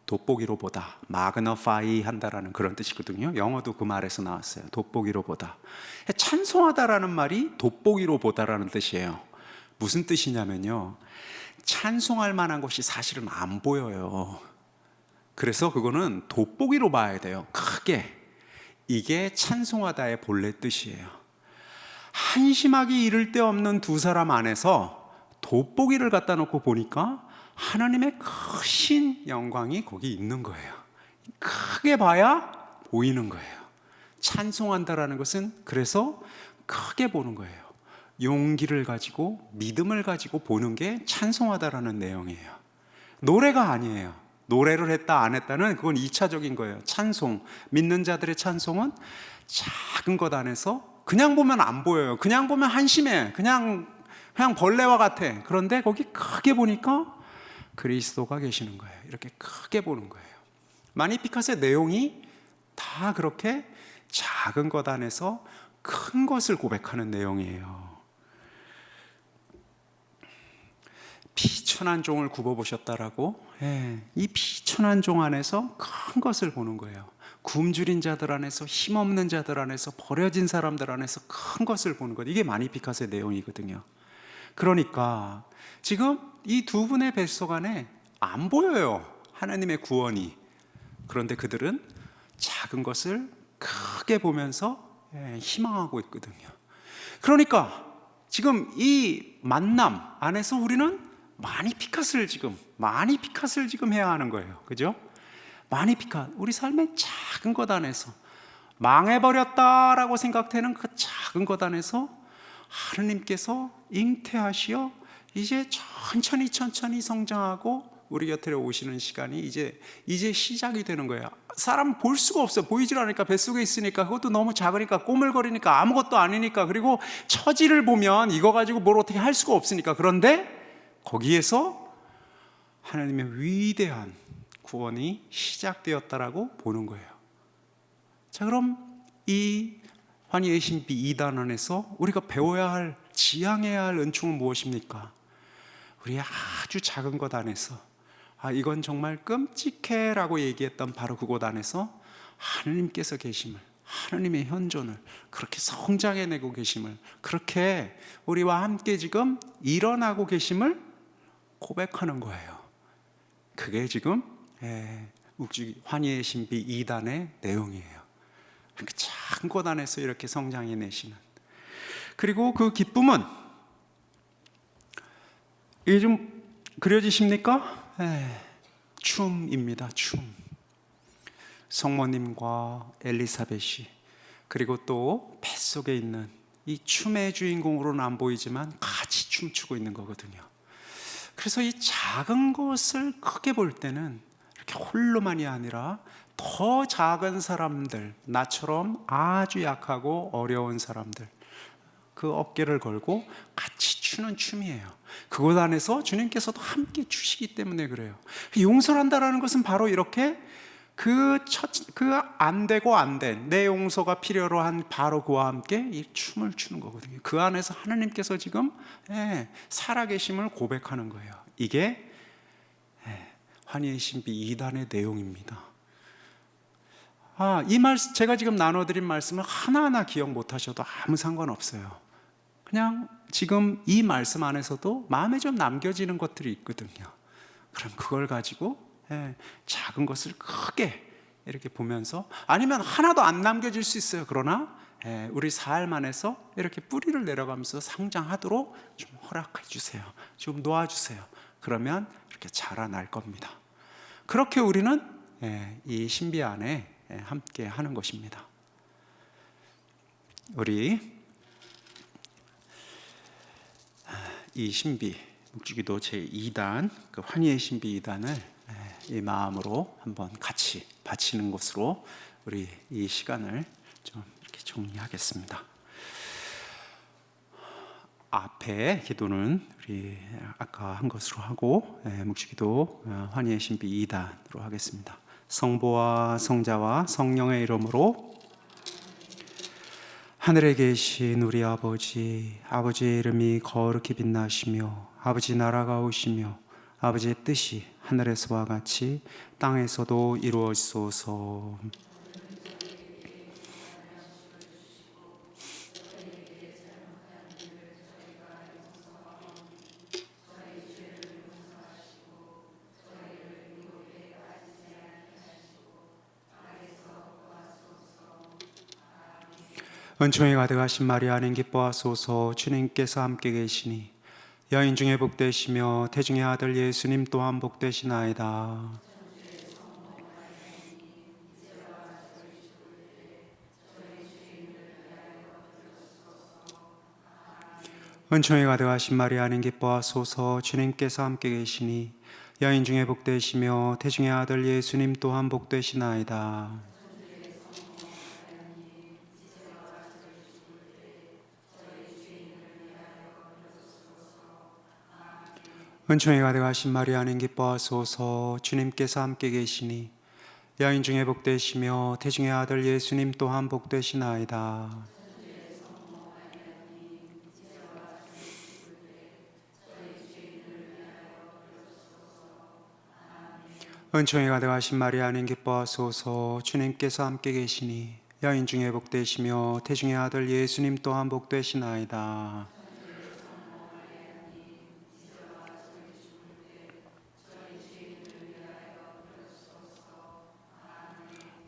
돋보기로 보다, 마그너파이 한다라는 그런 뜻이거든요. 영어도 그 말에서 나왔어요. 돋보기로 보다. 찬송하다라는 말이 돋보기로 보다라는 뜻이에요. 무슨 뜻이냐면요, 찬송할 만한 것이 사실은 안 보여요. 그래서 그거는 돋보기로 봐야 돼요, 크게. 이게 찬송하다의 본래 뜻이에요. 한심하기 이를 데 없는 두 사람 안에서 돋보기를 갖다 놓고 보니까 하나님의 크신 영광이 거기 있는 거예요. 크게 봐야 보이는 거예요. 찬송한다라는 것은 그래서 크게 보는 거예요. 용기를 가지고 믿음을 가지고 보는 게 찬송하다라는 내용이에요. 노래가 아니에요. 노래를 했다 안 했다는 그건 2차적인 거예요. 찬송, 믿는 자들의 찬송은 작은 것 안에서 그냥 보면 안 보여요. 그냥 보면 한심해. 그냥 벌레와 같아. 그런데 거기 크게 보니까 그리스도가 계시는 거예요. 이렇게 크게 보는 거예요. 마니피캇의 내용이 다 그렇게 작은 것 안에서 큰 것을 고백하는 내용이에요. 비천한 종을 굽어보셨다라고? 이 비천한 종 안에서 큰 것을 보는 거예요. 굶주린 자들 안에서, 힘없는 자들 안에서, 버려진 사람들 안에서 큰 것을 보는 것. 이게 마니피캇의 내용이거든요. 그러니까 지금 이 두 분의 뱃속 안에 안 보여요, 하나님의 구원이. 그런데 그들은 작은 것을 크게 보면서 희망하고 있거든요. 그러니까 지금 이 만남 안에서 우리는 마니피캇을 지금 해야 하는 거예요. 그죠? 마니피캇, 우리 삶의 작은 것 안에서 망해버렸다라고 생각되는 그 작은 것 안에서 하느님께서 잉태하시어 이제 천천히 성장하고 우리 곁으로 오시는 시간이 이제 시작이 되는 거예요. 사람 볼 수가 없어요. 보이질 않으니까, 뱃속에 있으니까, 그것도 너무 작으니까, 꼬물거리니까, 아무것도 아니니까, 그리고 처지를 보면 이거 가지고 뭘 어떻게 할 수가 없으니까. 그런데 거기에서 하나님의 위대한 구원이 시작되었다라고 보는 거예요. 자, 그럼 이 환희의 신비 2단 안에서 우리가 배워야 할, 지향해야 할 은총은 무엇입니까? 우리 아주 작은 것 안에서, 이건 정말 끔찍해 라고 얘기했던 바로 그곳 안에서 하느님께서 계심을, 하느님의 현존을 그렇게 성장해내고 계심을, 그렇게 우리와 함께 지금 일어나고 계심을 고백하는 거예요. 그게 지금 환희의 신비 2단의 내용이에요. 그 작은 곳 안에서 이렇게 성장해내시는, 그리고 그 기쁨은 이게 좀 그려지십니까? 춤입니다. 춤. 성모님과 엘리사벳이, 그리고 또 뱃속에 있는 이 춤의 주인공으로는 안 보이지만 같이 춤추고 있는 거거든요. 그래서 이 작은 것을 크게 볼 때는 이렇게 홀로만이 아니라 더 작은 사람들, 나처럼 아주 약하고 어려운 사람들, 그 어깨를 걸고 같이 추는 춤이에요. 그곳 안에서 주님께서도 함께 추시기 때문에 그래요. 용서한다라는 것은 바로 이렇게 그 안 되고 안 된 내 용서가 필요로 한 바로 그와 함께 이 춤을 추는 거거든요. 그 안에서 하나님께서 지금 살아계심을 고백하는 거예요. 이게 환희의 신비 2단의 내용입니다. 이 말씀, 제가 지금 나눠드린 말씀을 하나하나 기억 못하셔도 아무 상관없어요. 그냥 지금 이 말씀 안에서도 마음에 좀 남겨지는 것들이 있거든요. 그럼 그걸 가지고 작은 것을 크게 이렇게 보면서, 아니면 하나도 안 남겨질 수 있어요. 그러나 우리 삶 안에서 이렇게 뿌리를 내려가면서 성장하도록 좀 허락해 주세요. 좀 놓아주세요. 그러면 이렇게 자라날 겁니다. 그렇게 우리는 이 신비 안에 함께 하는 것입니다. 우리 이 신비 묵주기도 제2단, 그 환희의 신비 2단을 이 마음으로 한번 같이 바치는 것으로 우리 이 시간을 좀 이렇게 정리하겠습니다. 앞에 기도는 우리 아까 한 것으로 하고, 묵주기도 환희의 신비 2단으로 하겠습니다. 성부와 성자와 성령의 이름으로. 하늘에 계신 우리 아버지, 아버지의 이름이 거룩히 빛나시며 아버지 나라가 오시며 아버지의 뜻이 하늘에서와 같이 땅에서도 이루어지소서. 은총이 가득하신 마리아는 기뻐하소서. 주님께서 함께 계시니 여인 중에 복되시며 태중의 아들 예수님 또한 복되시나이다. 은총이 가득하신 마리아는 기뻐하소서. 주님께서 함께 계시니 여인 중에 복되시며 태중의 아들 예수님 또한 복되시나이다. 은총이 가득하신 마리아는 기뻐하소서. 주님께서 함께 계시니 여인 중에 복되시며 태중의 아들 예수님 또한 복되시나이다. 은총이 가득하신 마리아는 기뻐하소서. 주님께서 함께 계시니 여인 중에 복되시며 태중의 아들 예수님 또한 복되시나이다.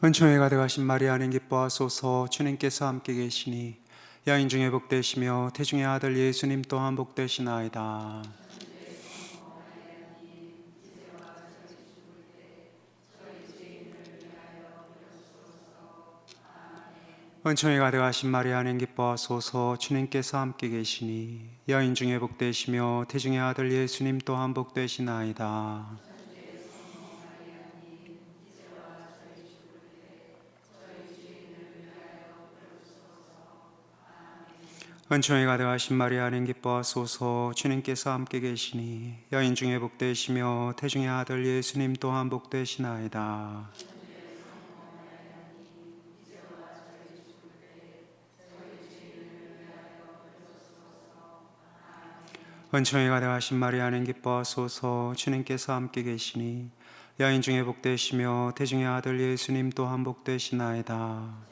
은총이 가득하신 마리아는 기뻐하소서. 주님께서 함께 계시니 여인 중에 복되시며 태중의 아들 예수님 또한 복되시나이다. 은총이 가득하신 마리아는 기뻐하소서. 주님께서 함께 계시니 여인 중에 복되시며 태중의 아들 예수님 또한 복되시나이다. 은총이 가득하신 마리아는 기뻐하소서. 주님께서 함께 계시니 여인 중에 복되시며 태중의 아들 예수님 또한 복되시나이다. 은총이 가득하신 마리아는 기뻐하소서. 주님께서 함께 계시니 여인 중에 복되시며 태중의 아들 예수님 또한 복되시나이다.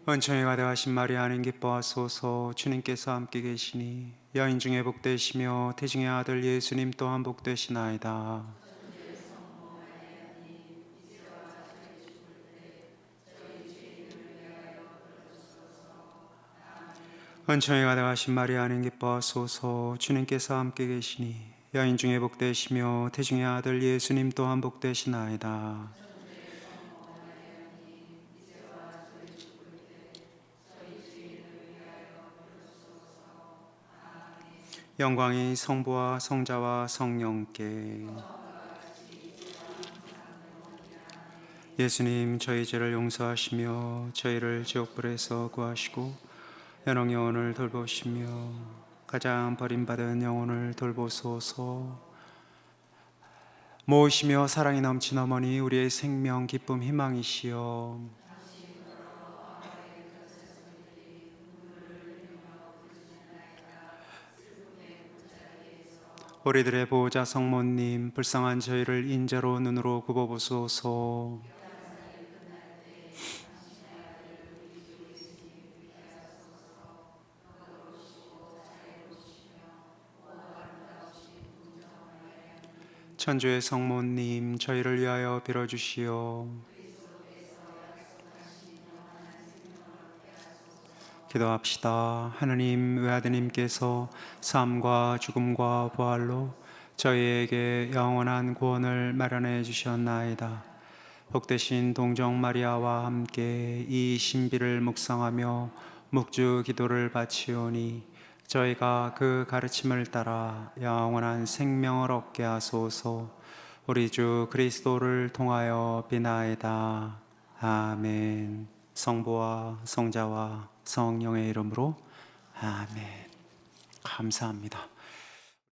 은총이 가득하신 마리아는 기뻐하소서. 주님께서 함께 계시니 여인 중에 복되시며 태중의 아들 예수님 또한 복되시나이다. 은총이 가득하신 마리아는 기뻐하소서. 주님께서 함께 계시니 여인 중에 복되시며 태중의 아들 예수님 또한 복되시나이다. 영광이 성부와 성자와 성령께. 예수님, 저희 죄를 용서하시며 저희를 지옥불에서 구하시고 연옥 영혼을 돌보시며 가장 버림받은 영혼을 돌보소서. 모으시며 사랑이 넘친 어머니, 우리의 생명 기쁨 희망이시여, 우리들의 보호자 성모님, 불쌍한 저희를 인자로 눈으로 굽어보소서. 천주의 성모님, 저희를 위하여 빌어주시오. 기도합시다. 하느님, 외아드님께서 삶과 죽음과 부활로 저희에게 영원한 구원을 마련해 주셨나이다. 복되신 동정 마리아와 함께 이 신비를 묵상하며 묵주 기도를 바치오니 저희가 그 가르침을 따라 영원한 생명을 얻게 하소서. 우리 주 그리스도를 통하여 비나이다. 아멘. 성부와 성자와 성령의 이름으로 아멘. 감사합니다.